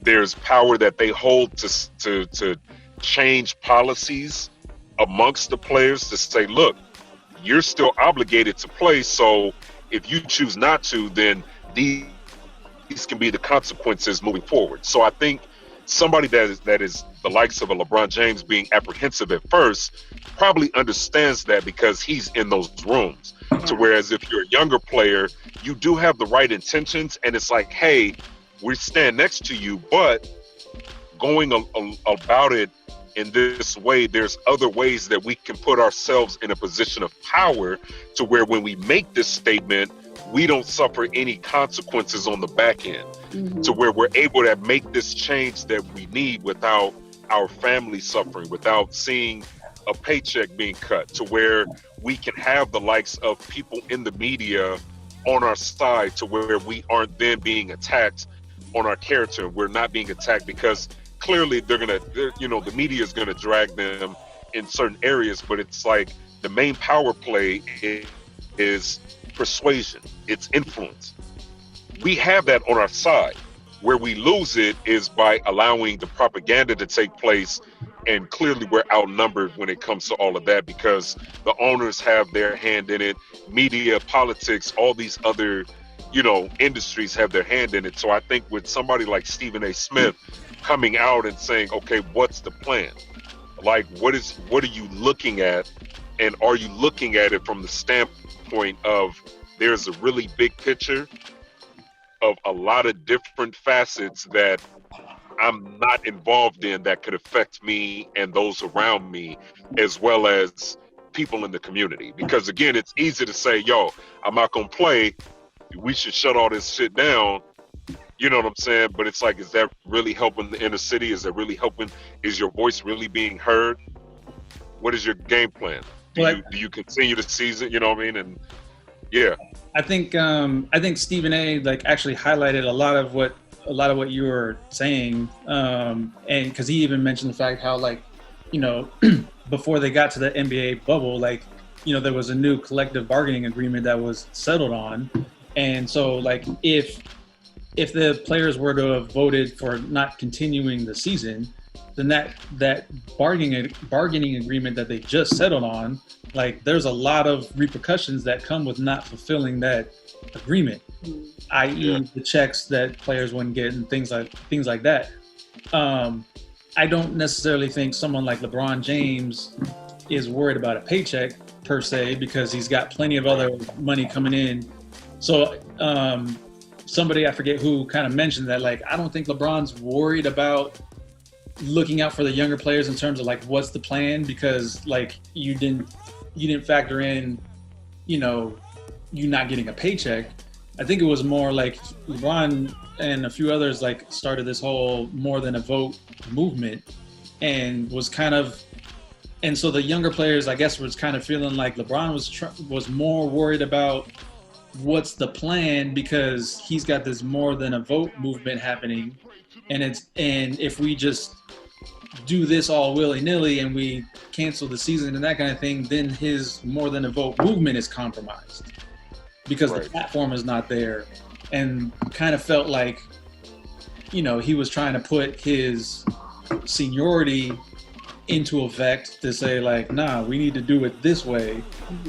There's power that they hold to change policies amongst the players to say, look, you're still obligated to play. So if you choose not to, then these can be the consequences moving forward. So I think somebody that is the likes of a LeBron James being apprehensive at first probably understands that because he's in those rooms. To whereas if you're a younger player, you do have the right intentions, and it's like, hey, we stand next to you, but going about it in this way, there's other ways that we can put ourselves in a position of power to where when we make this statement, we don't suffer any consequences on the back end, to where we're able to make this change that we need without our family suffering, without seeing a paycheck being cut, to where we can have the likes of people in the media on our side, to where we aren't then being attacked on our character. We're not being attacked because clearly the media is gonna drag them in certain areas, but it's like the main power play is persuasion, it's influence. We have that on our side. Where we lose it is by allowing the propaganda to take place, and clearly we're outnumbered when it comes to all of that because the owners have their hand in it, media, politics, all these other, you know, industries have their hand in it. So I think with somebody like Stephen A. Smith coming out and saying, okay, what's the plan? Like, what are you looking at? And are you looking at it from the standpoint of there's a really big picture of a lot of different facets that I'm not involved in that could affect me and those around me, as well as people in the community? Because again, it's easy to say, yo, I'm not gonna play, we should shut all this shit down. You know what I'm saying? But it's like, is that really helping the inner city? Is that really helping? Is your voice really being heard? What is your game plan? Do you continue the season? You know what I mean? And yeah,
I think Stephen A. like actually highlighted a lot of what you were saying, and because he even mentioned the fact how, like, you know, before they got to the NBA bubble, like, you know, there was a new collective bargaining agreement that was settled on, and so like if the players were to have voted for not continuing the season, then that bargaining agreement that they just settled on, like, there's a lot of repercussions that come with not fulfilling that agreement, i.e. the checks that players wouldn't get and things like that. I don't necessarily think someone like LeBron James is worried about a paycheck per se, because he's got plenty of other money coming in. So somebody, I forget who, kind of mentioned that, like, I don't think LeBron's worried about looking out for the younger players in terms of like what's the plan, because like you didn't factor in, you know, you not getting a paycheck. I think it was more like LeBron and a few others like started this whole more than a vote movement, and was kind of, and so the younger players, I guess, was kind of feeling like LeBron was more worried about what's the plan, because he's got this more than a vote movement happening, and if we just do this all willy-nilly and we cancel the season and that kind of thing, then his more than a vote movement is compromised because the platform is not there. And kind of felt like, you know, he was trying to put his seniority into effect to say like, nah, we need to do it this way,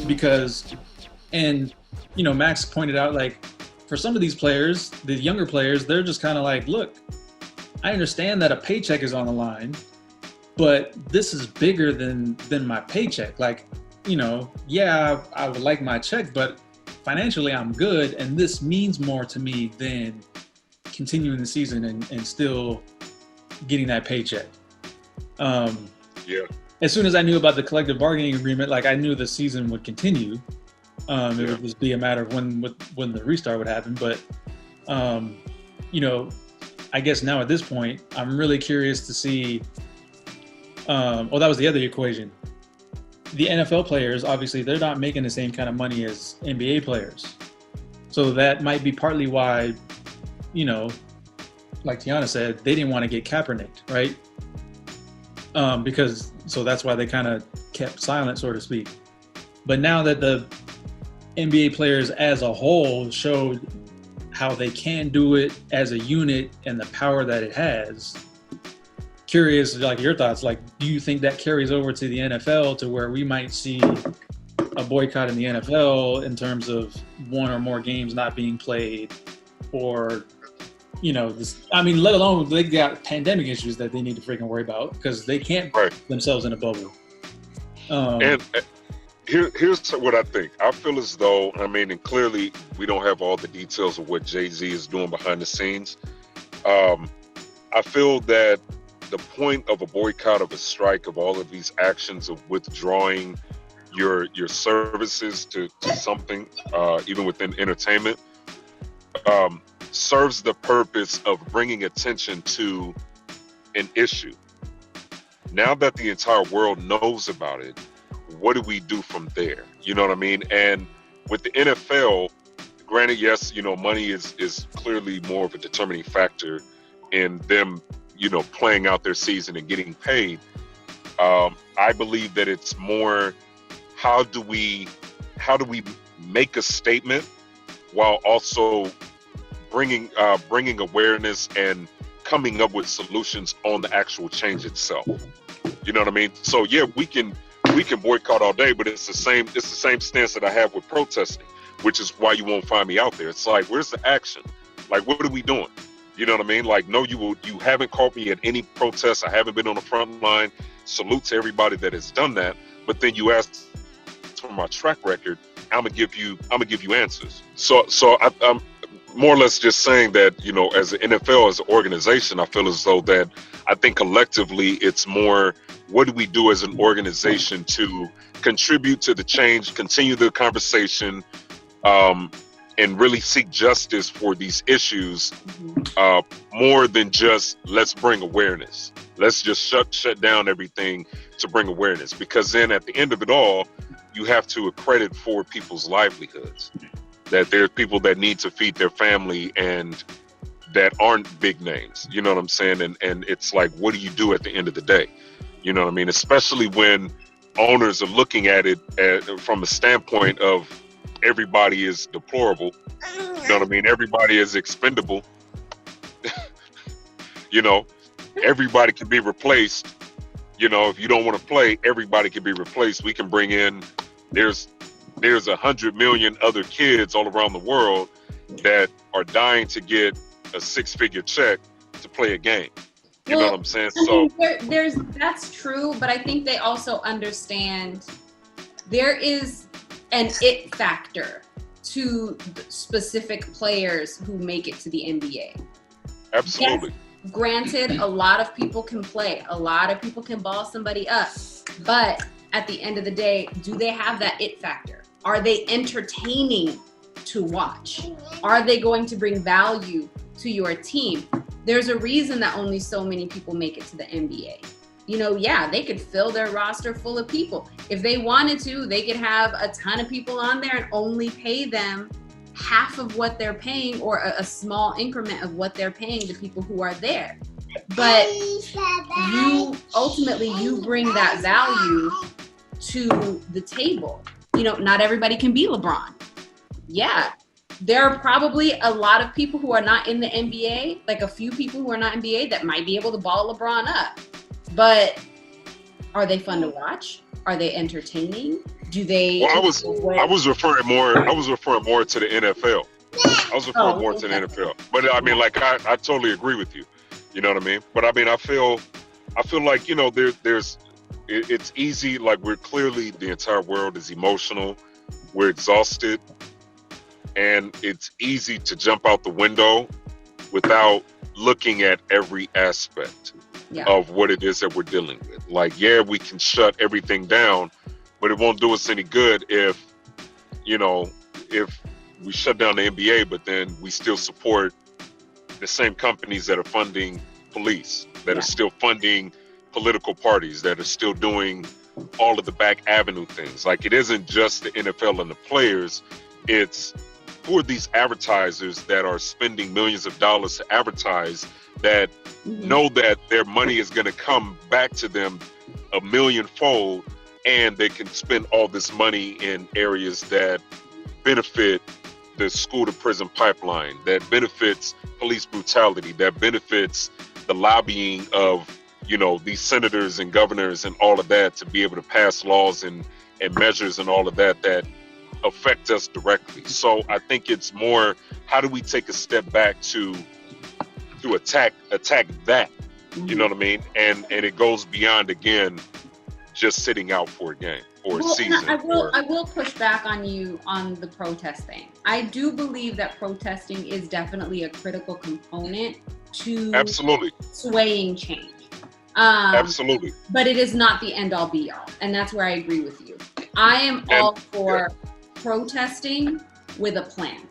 because, and, you know, Max pointed out, like, for some of these players, the younger players, they're just kind of like, look, I understand that a paycheck is on the line, but this is bigger than my paycheck. Like, you know, yeah, I would like my check, but financially I'm good, and this means more to me than continuing the season and still getting that paycheck. As soon as I knew about the collective bargaining agreement, like, I knew the season would continue. It would just be a matter of when the restart would happen. But, you know, I guess now at this point, I'm really curious to see. That was the other equation. the NFL players, obviously, they're not making the same kind of money as NBA players. So that might be partly why, you know, like Tiana said, they didn't want to get Kaepernicked, right? Because so that's why they kind of kept silent, so to speak. But now that the NBA players as a whole showed how they can do it as a unit and the power that it has, curious, like your thoughts, like, do you think that carries over to the NFL to where we might see a boycott in the NFL in terms of one or more games not being played, or, you know, this, I mean, let alone they got pandemic issues that they need to freaking worry about because they can't put themselves in a bubble.
And here's what I think. I feel as though, I mean, and clearly we don't have all the details of what Jay-Z is doing behind the scenes. I feel that the point of a boycott, of a strike, of all of these actions of withdrawing your services to something, even within entertainment, serves the purpose of bringing attention to an issue. Now that the entire world knows about it, what do we do from there? You know what I mean? And with the NFL, granted, yes, you know, money is clearly more of a determining factor in them, you know, playing out their season and getting paid. I believe that it's more, how do we make a statement while also bringing awareness and coming up with solutions on the actual change itself. You know what I mean? So yeah, we can boycott all day, but it's the same stance that I have with protesting, which is why you won't find me out there. It's like, where's the action? Like, what are we doing? You know what I mean? Like, no, you haven't caught me at any protests. I haven't been on the front line. Salute to everybody that has done that. But then you ask for my track record, I'm gonna give you answers. So I'm more or less just saying that, you know, as the NFL, as an organization, I feel as though that I think collectively it's more, what do we do as an organization to contribute to the change, continue the conversation, and really seek justice for these issues, more than just let's bring awareness. Let's just shut down everything to bring awareness, because then at the end of it all, you have to accredit for people's livelihoods. That there's people that need to feed their family and that aren't big names. You know what I'm saying? And it's like, what do you do at the end of the day? You know what I mean? Especially when owners are looking at it from a standpoint of everybody is deplorable. You know what I mean? Everybody is expendable. You know, everybody can be replaced. You know, if you don't want to play, everybody can be replaced. We can bring in, there's 100 million other kids all around the world that are dying to get a 6-figure check to play a game. You know what I'm saying? So
that's true, but I think they also understand there is an it factor to specific players who make it to the NBA.
Absolutely.
Yes, granted, a lot of people can play, a lot of people can ball somebody up, but at the end of the day, do they have that it factor? Are they entertaining to watch? Are they going to bring value to your team? There's a reason that only so many people make it to the NBA. You know, yeah, they could fill their roster full of people. If they wanted to, they could have a ton of people on there and only pay them half of what they're paying, or a small increment of what they're paying the people who are there. But you bring that value to the table. You know, not everybody can be LeBron. Yeah, there are probably a lot of people who are not in the NBA, like a few people who are not in the NBA that might be able to ball LeBron up. But are they fun to watch? Are they entertaining? Do they?
Well, I was referring more to the NFL. I was referring more to the NFL. But I mean, like, I totally agree with you. You know what I mean? But I mean, I feel like, you know, it's easy. Like, we're clearly, the entire world is emotional. We're exhausted. And it's easy to jump out the window without looking at every aspect of what it is that we're dealing with. Like, yeah, we can shut everything down, but it won't do us any good if we shut down the NBA, but then we still support the same companies that are funding police, that are still funding political parties, that are still doing all of the back avenue things. Like, it isn't just the NFL and the players, it's who are these advertisers that are spending millions of dollars to advertise, that know that their money is going to come back to them a millionfold, and they can spend all this money in areas that benefit the school to prison pipeline, that benefits police brutality, that benefits the lobbying of, you know, these senators and governors and all of that, to be able to pass laws and measures and all of that that affect us directly. So I think it's more, how do we take a step back to attack that? You know what I mean? And it goes beyond, again, just sitting out for a game or a season.
I will push back on you on the protesting. I do believe that protesting is definitely a critical component to
absolutely
swaying change.
Absolutely.
But it is not the end all be all. And that's where I agree with you. I am all for protesting with a plan.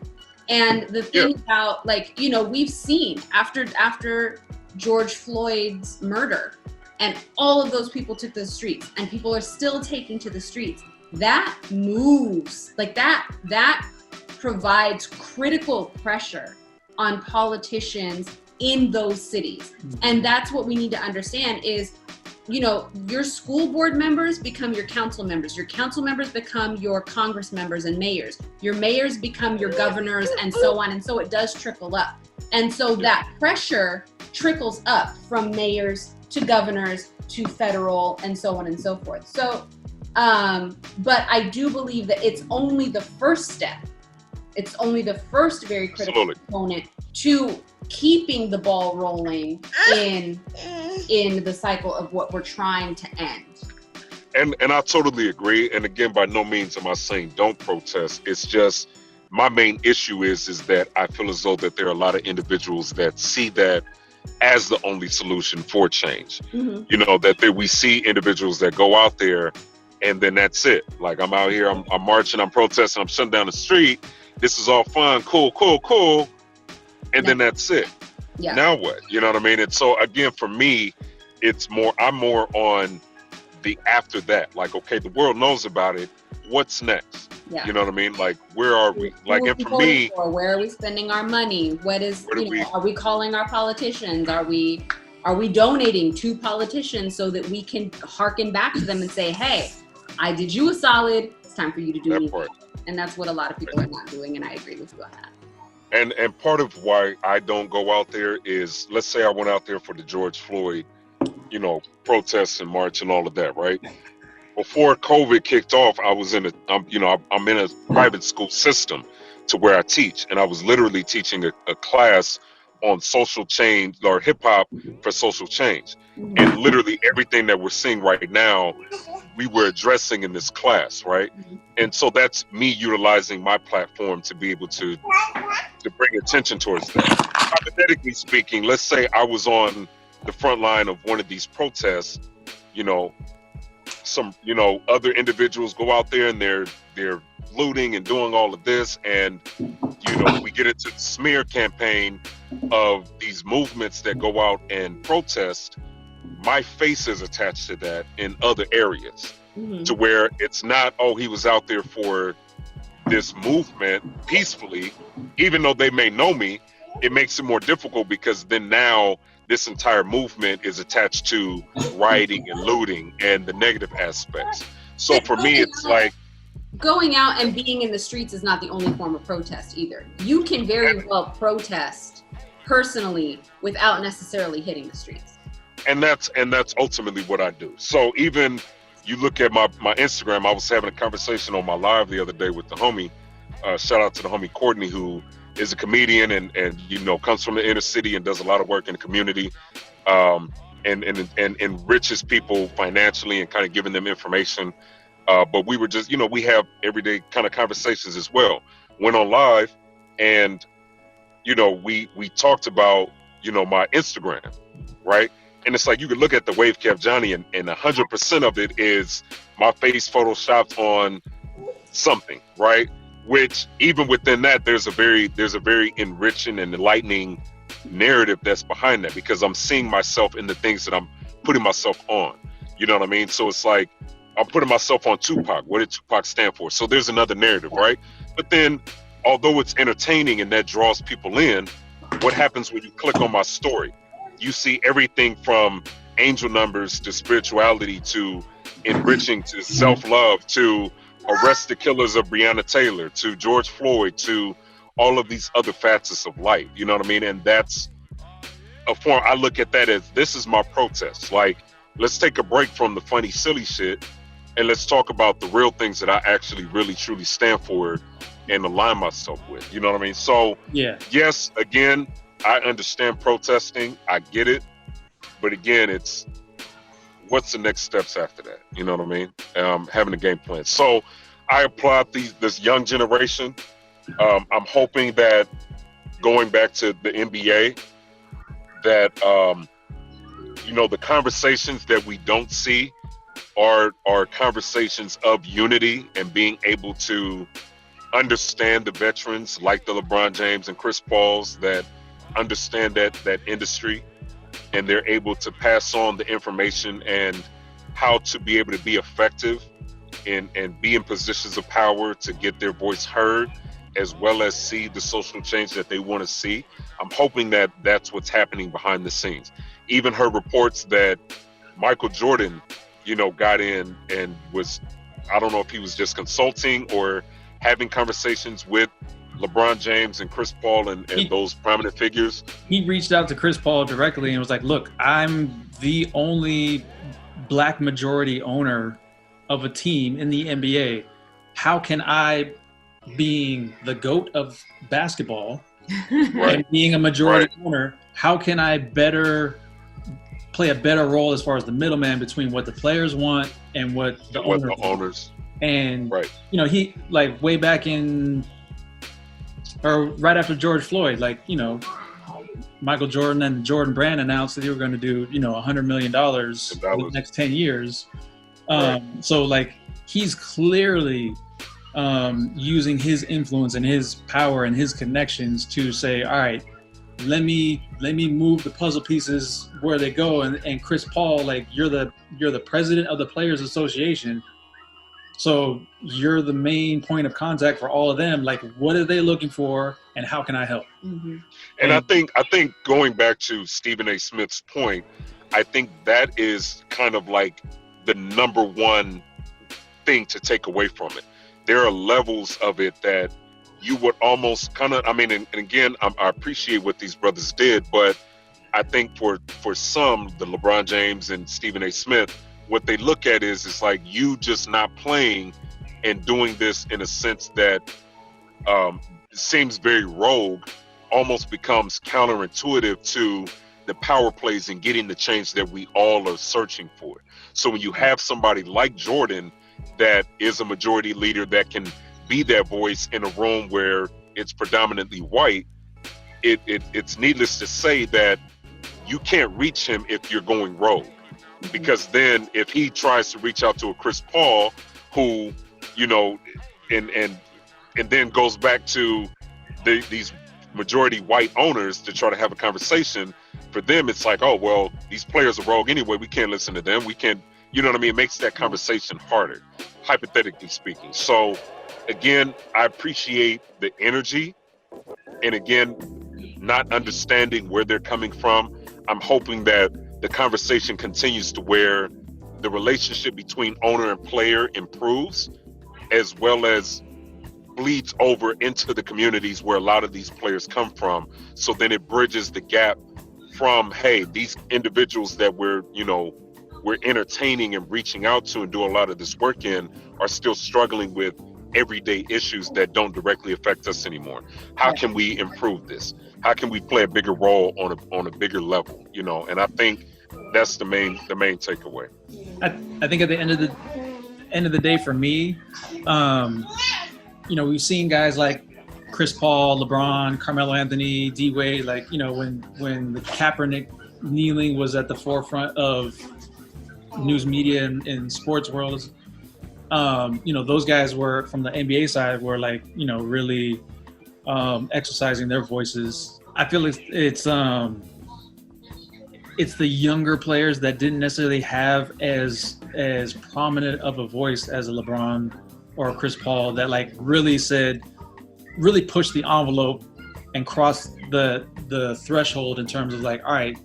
And the thing about, like, you know, we've seen after George Floyd's murder, and all of those people took to the streets, and people are still taking to the streets. That moves, like that provides critical pressure on politicians in those cities. And that's what we need to understand is, you know, your school board members become your council members. Your council members become your Congress members and mayors. Your mayors become your governors, and so on. And so it does trickle up. And so that pressure trickles up from mayors to governors to federal, and so on and so forth. So, but I do believe that it's only the first step. It's only the first very critical component to keeping the ball rolling in the cycle of what we're trying to end.
And I totally agree. And again, by no means am I saying don't protest. It's just, my main issue is that I feel as though that there are a lot of individuals that see that as the only solution for change. You know, that we see individuals that go out there and then that's it. Like, I'm out here, I'm marching, I'm protesting, I'm shutting down the street. This is all fun, cool. And then that's it. Yeah. Now what? You know what I mean? And so again, for me, I'm more on the after that. Like, okay, the world knows about it. What's next? Yeah. You know what I mean? Like, where are we? Like, and for me,
where are we spending our money? What is, are we calling our politicians? Are we donating to politicians so that we can harken back to them and say, hey, I did you a solid. It's time for you to do me. And that's what a lot of people are not doing. And I agree with you on that.
And part of why I don't go out there is, let's say I went out there for the George Floyd, you know, protests and march and all of that, right? Before COVID kicked off, I was I'm in a private school system to where I teach, and I was literally teaching a class on social change, or hip hop for social change. And literally everything that we're seeing right now, we were addressing in this class, right? And so that's me utilizing my platform to be able to bring attention towards that. Hypothetically speaking, let's say I was on the front line of one of these protests, you know, some, you know, other individuals go out there and they're looting and doing all of this, and, you know, we get into the smear campaign of these movements that go out and protest. My face is attached to that in other areas, to where it's not, oh, he was out there for this movement peacefully, even though they may know me. It makes it more difficult, because then now this entire movement is attached to rioting and looting and the negative aspects. So for me, it's like,
going out and being in the streets is not the only form of protest either. You can very well protest personally without necessarily hitting the streets.
And that's ultimately what I do. So even you look at my Instagram, I was having a conversation on my live the other day with the homie, shout out to the homie Courtney, who is a comedian and you know, comes from the inner city and does a lot of work in the community, and enriches people financially and kind of giving them information. But we were just, you know, we have everyday kind of conversations as well. Went on live, and, you know, we talked about, you know, my Instagram, right? And it's like, you could look at the Wave Cap Johnny, and 100% of it is my face photoshopped on something, right? Which even within that, there's a very enriching and enlightening narrative that's behind that, because I'm seeing myself in the things that I'm putting myself on. You know what I mean? So it's like, I'm putting myself on Tupac. What did Tupac stand for? So there's another narrative, right? But then, although it's entertaining and that draws people in, what happens when you click on my story? You see everything from angel numbers to spirituality to enriching to self-love to arrest the killers of Breonna Taylor to George Floyd to all of these other facets of life. You know what I mean? And that's a form. I look at that as, this is my protest. Like, let's take a break from the funny, silly shit and let's talk about the real things that I actually really truly stand for and align myself with. You know what I mean? So
yeah,
yes, again, I understand protesting. I get it. But again, it's what's the next steps after that? You know what I mean? Having a game plan. So I applaud this young generation. I'm hoping that, going back to the NBA, that the conversations that we don't see are conversations of unity and being able to understand the veterans like the LeBron James and Chris Pauls that understand that industry, and they're able to pass on the information and how to be able to be effective and be in positions of power to get their voice heard, as well as see the social change that they want to see. I'm hoping that that's what's happening behind the scenes. Even heard reports that Michael Jordan, got in and was, I don't know if he was just consulting or having conversations with LeBron James and Chris Paul and those prominent figures.
He reached out to Chris Paul directly and was like, look, I'm the only black majority owner of a team in the NBA. How can I, being the GOAT of basketball and being a majority owner, how can I play a better role as far as the middleman between what the players want and what the owners. And he, like, way back in, or right after George Floyd, Michael Jordan and the Jordan brand announced that they were going to do, $100 million for the next 10 years. So he's clearly using his influence and his power and his connections to say, all right, let me move the puzzle pieces where they go. And Chris Paul, you're the president of the Players Association. So you're the main point of contact for all of them. What are they looking for and how can I help?
Mm-hmm.
And I think going back to Stephen A. Smith's point, I think that is kind of like the number one thing to take away from it. There are levels of it that you would almost kind of, and again, I appreciate what these brothers did, but I think for some, the LeBron James and Stephen A. Smith, what they look at is it's like you just not playing and doing this in a sense that seems very rogue, almost becomes counterintuitive to the power plays and getting the change that we all are searching for. So when you have somebody like Jordan that is a majority leader that can be that voice in a room where it's predominantly white, it's needless to say that you can't reach him if you're going rogue. Because then if he tries to reach out to a Chris Paul who, and then goes back to these majority white owners to try to have a conversation, for them it's like, oh, well, these players are rogue anyway, we can't listen to them, we can't, you know what I mean? It makes that conversation harder, hypothetically speaking. So again, I appreciate the energy, and again, not understanding where they're coming from. I'm hoping that the conversation continues to where the relationship between owner and player improves, as well as bleeds over into the communities where a lot of these players come from. So then it bridges the gap from, hey, these individuals that we're entertaining and reaching out to and do a lot of this work in are still struggling with everyday issues that don't directly affect us anymore. How can we improve this? How can we play a bigger role on a bigger level? And I think that's the main takeaway.
I think at the end of the day, for me, we've seen guys like Chris Paul, LeBron, Carmelo Anthony, D Wade, when the Kaepernick kneeling was at the forefront of news media and sports worlds. Those guys were, from the NBA side, were really exercising their voices. I feel it's it's the younger players that didn't necessarily have as prominent of a voice as a LeBron or a Chris Paul that like really pushed the envelope and crossed the threshold in terms of like, all right,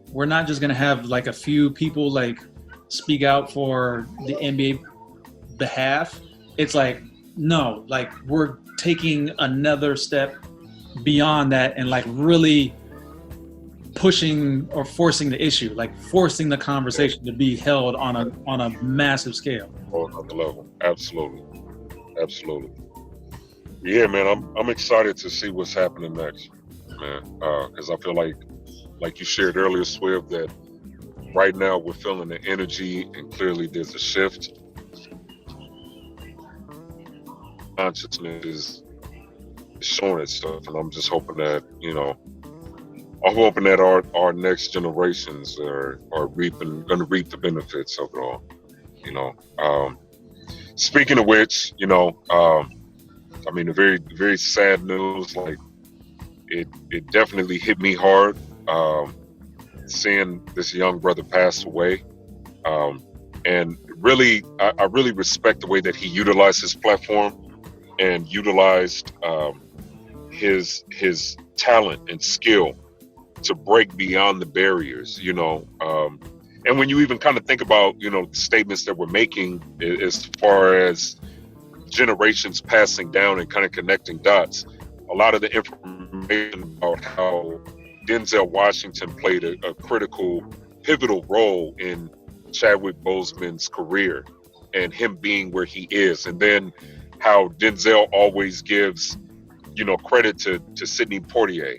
we're not just gonna have like a few people like speak out for the NBA behalf. It's like, no, like we're taking another step beyond that and like really pushing or forcing the issue, like forcing the conversation to be held on a massive scale.
On another level. Absolutely. Yeah, man, I'm excited to see what's happening next, man. Because I feel like you shared earlier, Swift, that right now we're feeling the energy, and clearly there's a shift. Consciousness is showing itself, and I'm just hoping that our next generations are going to reap the benefits of it all. Speaking of which, I mean, the very, very sad news, like it definitely hit me hard, seeing this young brother pass away. And really, I really respect the way that he utilized his platform and utilized his talent and skill to break beyond the barriers, and when you even kind of think about, the statements that we're making as far as generations passing down and kind of connecting dots, a lot of the information about how Denzel Washington played a critical, pivotal role in Chadwick Boseman's career and him being where he is. And then how Denzel always gives, credit to Sidney Poitier,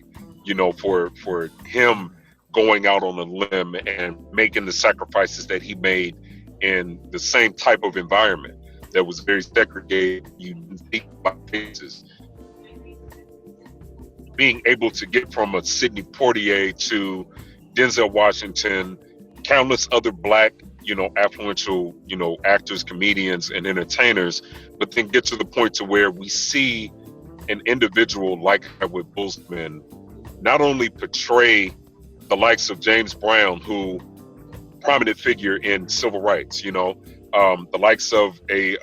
for him going out on a limb and making the sacrifices that he made in the same type of environment that was very segregated, unique places. Being able to get from a Sidney Poitier to Denzel Washington, countless other Black, affluential, actors, comedians, and entertainers, but then get to the point to where we see an individual like Chawick Boseman not only portray the likes of James Brown, who prominent figure in civil rights, the likes of a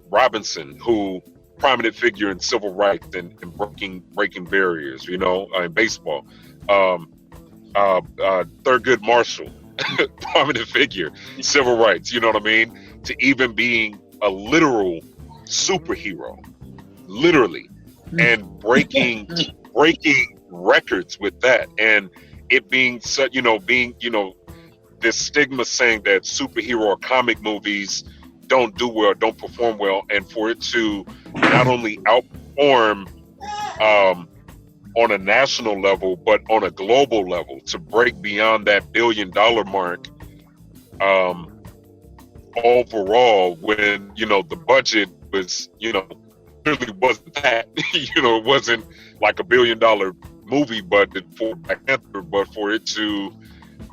Robinson, who prominent figure in civil rights and breaking barriers, in baseball. Thurgood Marshall, prominent figure, civil rights, you know what I mean? To even being a literal superhero, literally, and breaking records with that, and it being such, this stigma saying that superhero or comic movies don't do well, don't perform well, and for it to not only outperform on a national level, but on a global level, to break beyond that $1 billion mark overall, when the budget was clearly wasn't that. It wasn't like $1 billion movie budget for Black Panther, but for it to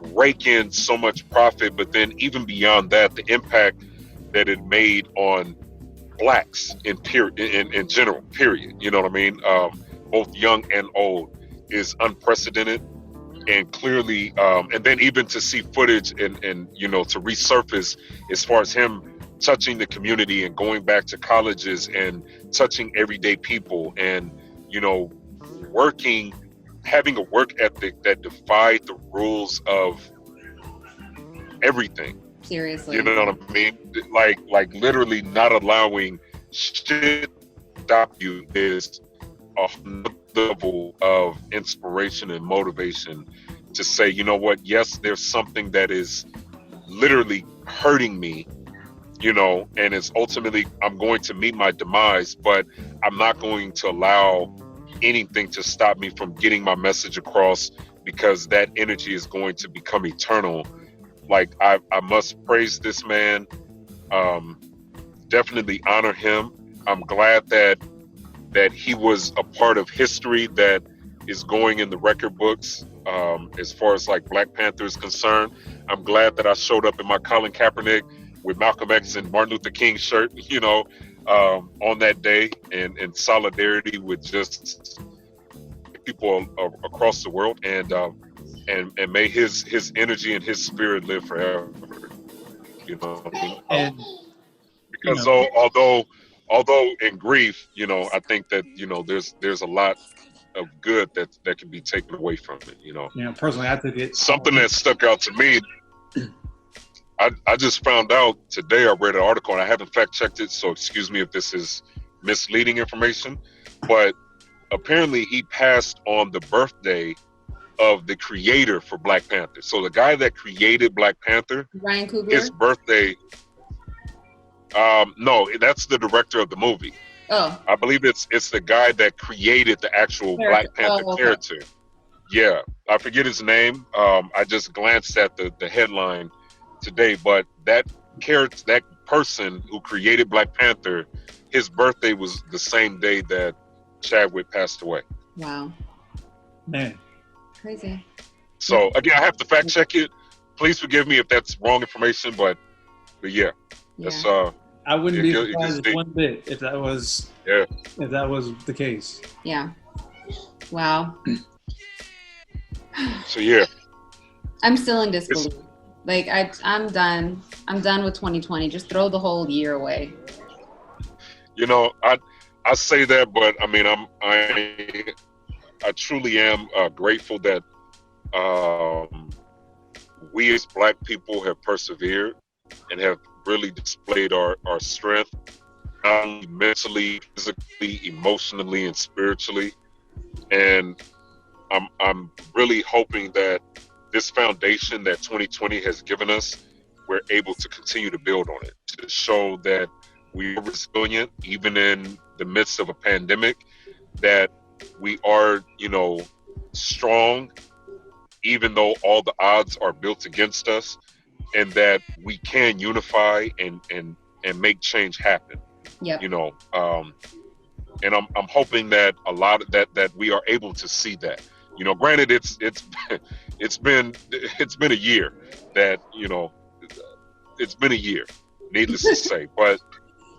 rake in so much profit, but then even beyond that, the impact that it made on Blacks in general, period. You know what I mean? Both young and old is unprecedented, and clearly, and then even to see footage and to resurface as far as him touching the community and going back to colleges and touching everyday people, and having a work ethic that defied the rules of everything.
Seriously.
You know what I mean? Like literally not allowing shit to stop you is a level of inspiration and motivation to say, you know what, yes, there's something that is literally hurting me, and it's ultimately, I'm going to meet my demise, but I'm not going to allow anything to stop me from getting my message across, because that energy is going to become eternal. Like, I must praise this man, definitely honor him. I'm glad that he was a part of history that is going in the record books, as far as like Black Panther is concerned. I'm glad that I showed up in my Colin Kaepernick with Malcolm X and Martin Luther King shirt, on that day, and in solidarity with just people across the world. And and may his energy and his spirit live forever. You know what I mean?
And
Because although in grief, I think that there's a lot of good that can be taken away from it.
Personally, I took it.
Something that stuck out to me. I just found out today. I read an article, and I haven't fact checked it, so excuse me if this is misleading information. But apparently, he passed on the birthday of the creator for Black Panther. So the guy that created Black Panther,
Ryan Coogler?
his birthday. No, that's the director of the movie.
Oh,
I believe it's the guy that created the actual Black Panther character. Yeah, I forget his name. I just glanced at the headline today, but that person who created Black Panther, his birthday was the same day that Chadwick passed away.
Wow.
Man.
Crazy.
So again, I have to fact check it. Please forgive me if that's wrong information, but yeah. That's
I wouldn't be surprised one bit if that was the case.
Yeah. Wow.
So yeah.
I'm still in disbelief. Like I'm done. I'm done with 2020. Just throw the whole year away.
I say that, but I mean I truly am grateful that we as Black people have persevered and have really displayed our strength, not only mentally, physically, emotionally, and spiritually. And I'm really hoping that this foundation that 2020 has given us, we're able to continue to build on it, to show that we are resilient, even in the midst of a pandemic, that we are, strong, even though all the odds are built against us, and that we can unify and make change happen.
Yep.
And I'm hoping that a lot of that we are able to see that. Granted, it's been a year that it's been a year, needless to say, but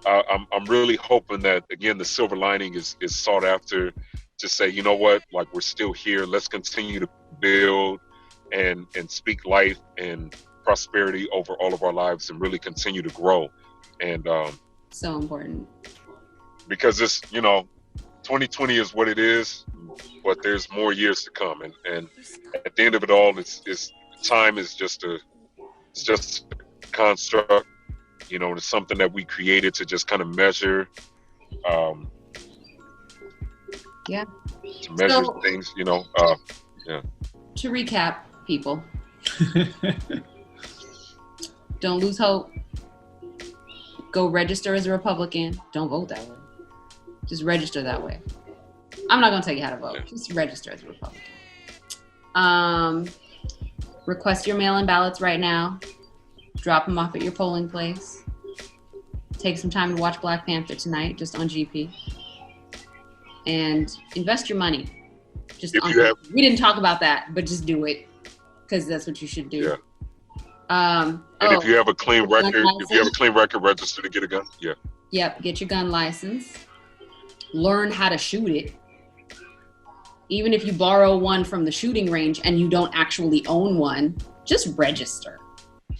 I'm really hoping that again the silver lining is sought after, to say, you know what, like, we're still here. Let's continue to build and speak life and prosperity over all of our lives, and really continue to grow. And
so important,
because this 2020 is what it is, but there's more years to come, and at the end of it all, it's time is just a construct. It's something that we created to just kind of measure to measure things.
To recap, people, don't lose hope. Go register as a Republican. Don't vote that way. Just register that way. I'm not going to tell you how to vote. Just register as a Republican. Request your mail-in ballots right now. Drop them off at your polling place. Take some time to watch Black Panther tonight, just on GP. And invest your money. We didn't talk about that, but just do it, because that's what you should do.
Yeah. And if you have a clean record, register to get a gun. Yeah.
Yep. Get your gun license. Learn how to shoot it. Even if you borrow one from the shooting range and you don't actually own one, just register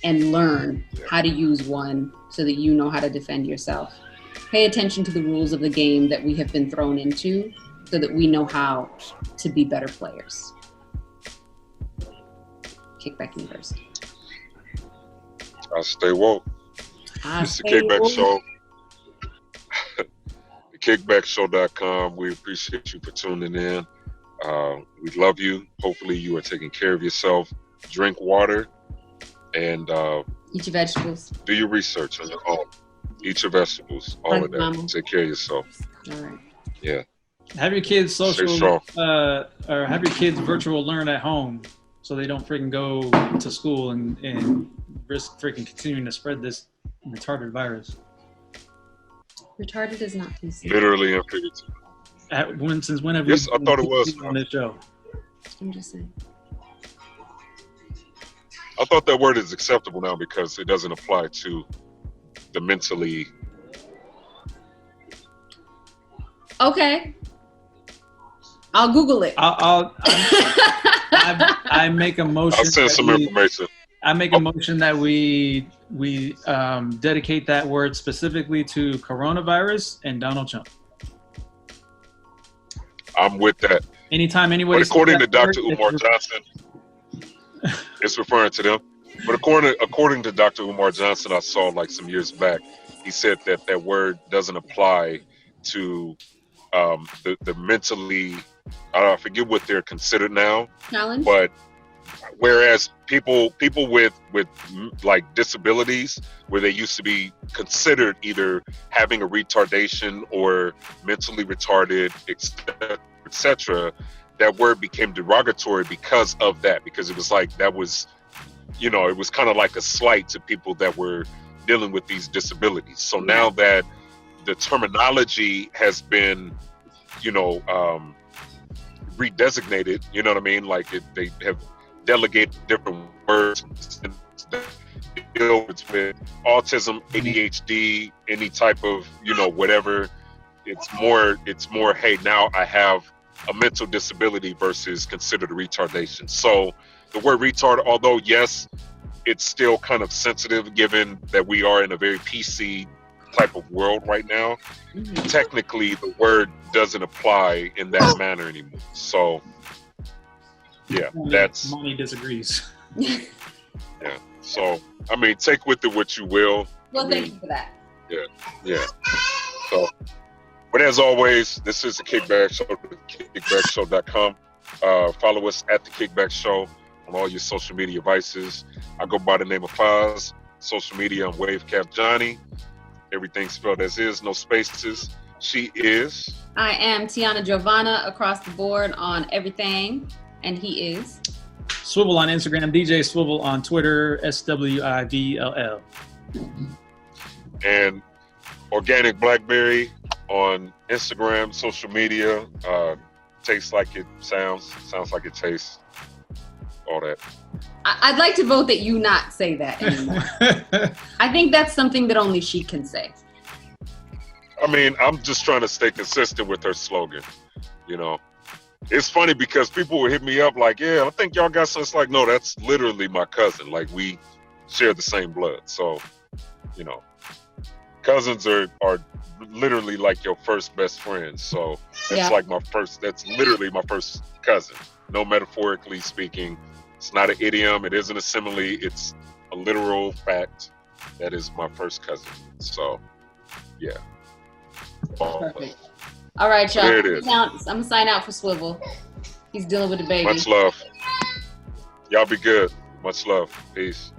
and learn how to use one so that you know how to defend yourself. Pay attention to the rules of the game that we have been thrown into, so that we know how to be better players. Kickback University.
I stay woke. It's the Kickback Show. The Kickbackshow.com. We appreciate you for tuning in. We love you. Hopefully you are taking care of yourself. Drink water and
eat your vegetables.
Do your research on your own. Eat your vegetables. All of that. Mama. Take care of yourself.
All right.
Yeah.
Have your kids social or have your kids virtual learn at home, so they don't freaking go to school and risk freaking continuing to spread this retarded virus.
Retarded is not PC.
Literally and figuratively.
Since when have
I thought it was
on this show?
I'm just saying.
I thought that word is acceptable now because it doesn't apply to the mentally.
Okay. I'll Google it.
I'm I make a motion.
I'll send some information.
I make a motion that we dedicate that word specifically to coronavirus and Donald Trump.
I'm with that.
Anytime anybody.
But according to Dr. Umar Johnson, it's referring to them. But according to Dr. Umar Johnson, I saw like some years back, he said that word doesn't apply to the mentally, I forget what they're considered now.
Challenge.
But whereas people with like disabilities, where they used to be considered either having a retardation or mentally retarded, etc., that word became derogatory because of that, because it was like that was, you know, it was kind of like a slight to people that were dealing with these disabilities. So now that the terminology has been, you know, redesignated, you know what I mean? Like they have delegated different words deals with autism, ADHD, any type of, you know, whatever. It's more, hey, now I have a mental disability versus considered a retardation. So the word retard, although yes, it's still kind of sensitive given that we are in a very PC type of world right now. Technically, the word doesn't apply in that manner anymore. So yeah, that's
Money disagrees.
Yeah. So I mean, take with it what you will.
Well, thank you for that.
Yeah. So, but as always, this is the Kickback Show, kickbackshow.com. Follow us at the Kickback Show on all your social media devices. I go by the name of Faz. Social media, I'm Wavecap Johnny. Everything spelled as is, no spaces. She is.
I am Tiana Giovanna across the board on everything, and he is.
Swivel on Instagram, DJ Swivel on Twitter, SWIVLL.
And Organic Blackberry on Instagram, social media. Tastes like it sounds like it tastes. All that.
I'd like to vote that you not say that anymore. I think that's something that only she can say.
I mean, I'm just trying to stay consistent with her slogan, you know. It's funny because people will hit me up like, yeah, I think y'all got something. It's like, no, that's literally my cousin. Like, we share the same blood. So, you know, cousins are literally like your first best friends. So that's like that's literally my first cousin. No, metaphorically speaking, it's not an idiom. It isn't a simile. It's a literal fact. That is my first cousin. So, yeah.
Perfect. All right, y'all.
There it is.
I'm going to sign out for Swivel. He's dealing with the baby.
Much love. Y'all be good. Much love. Peace.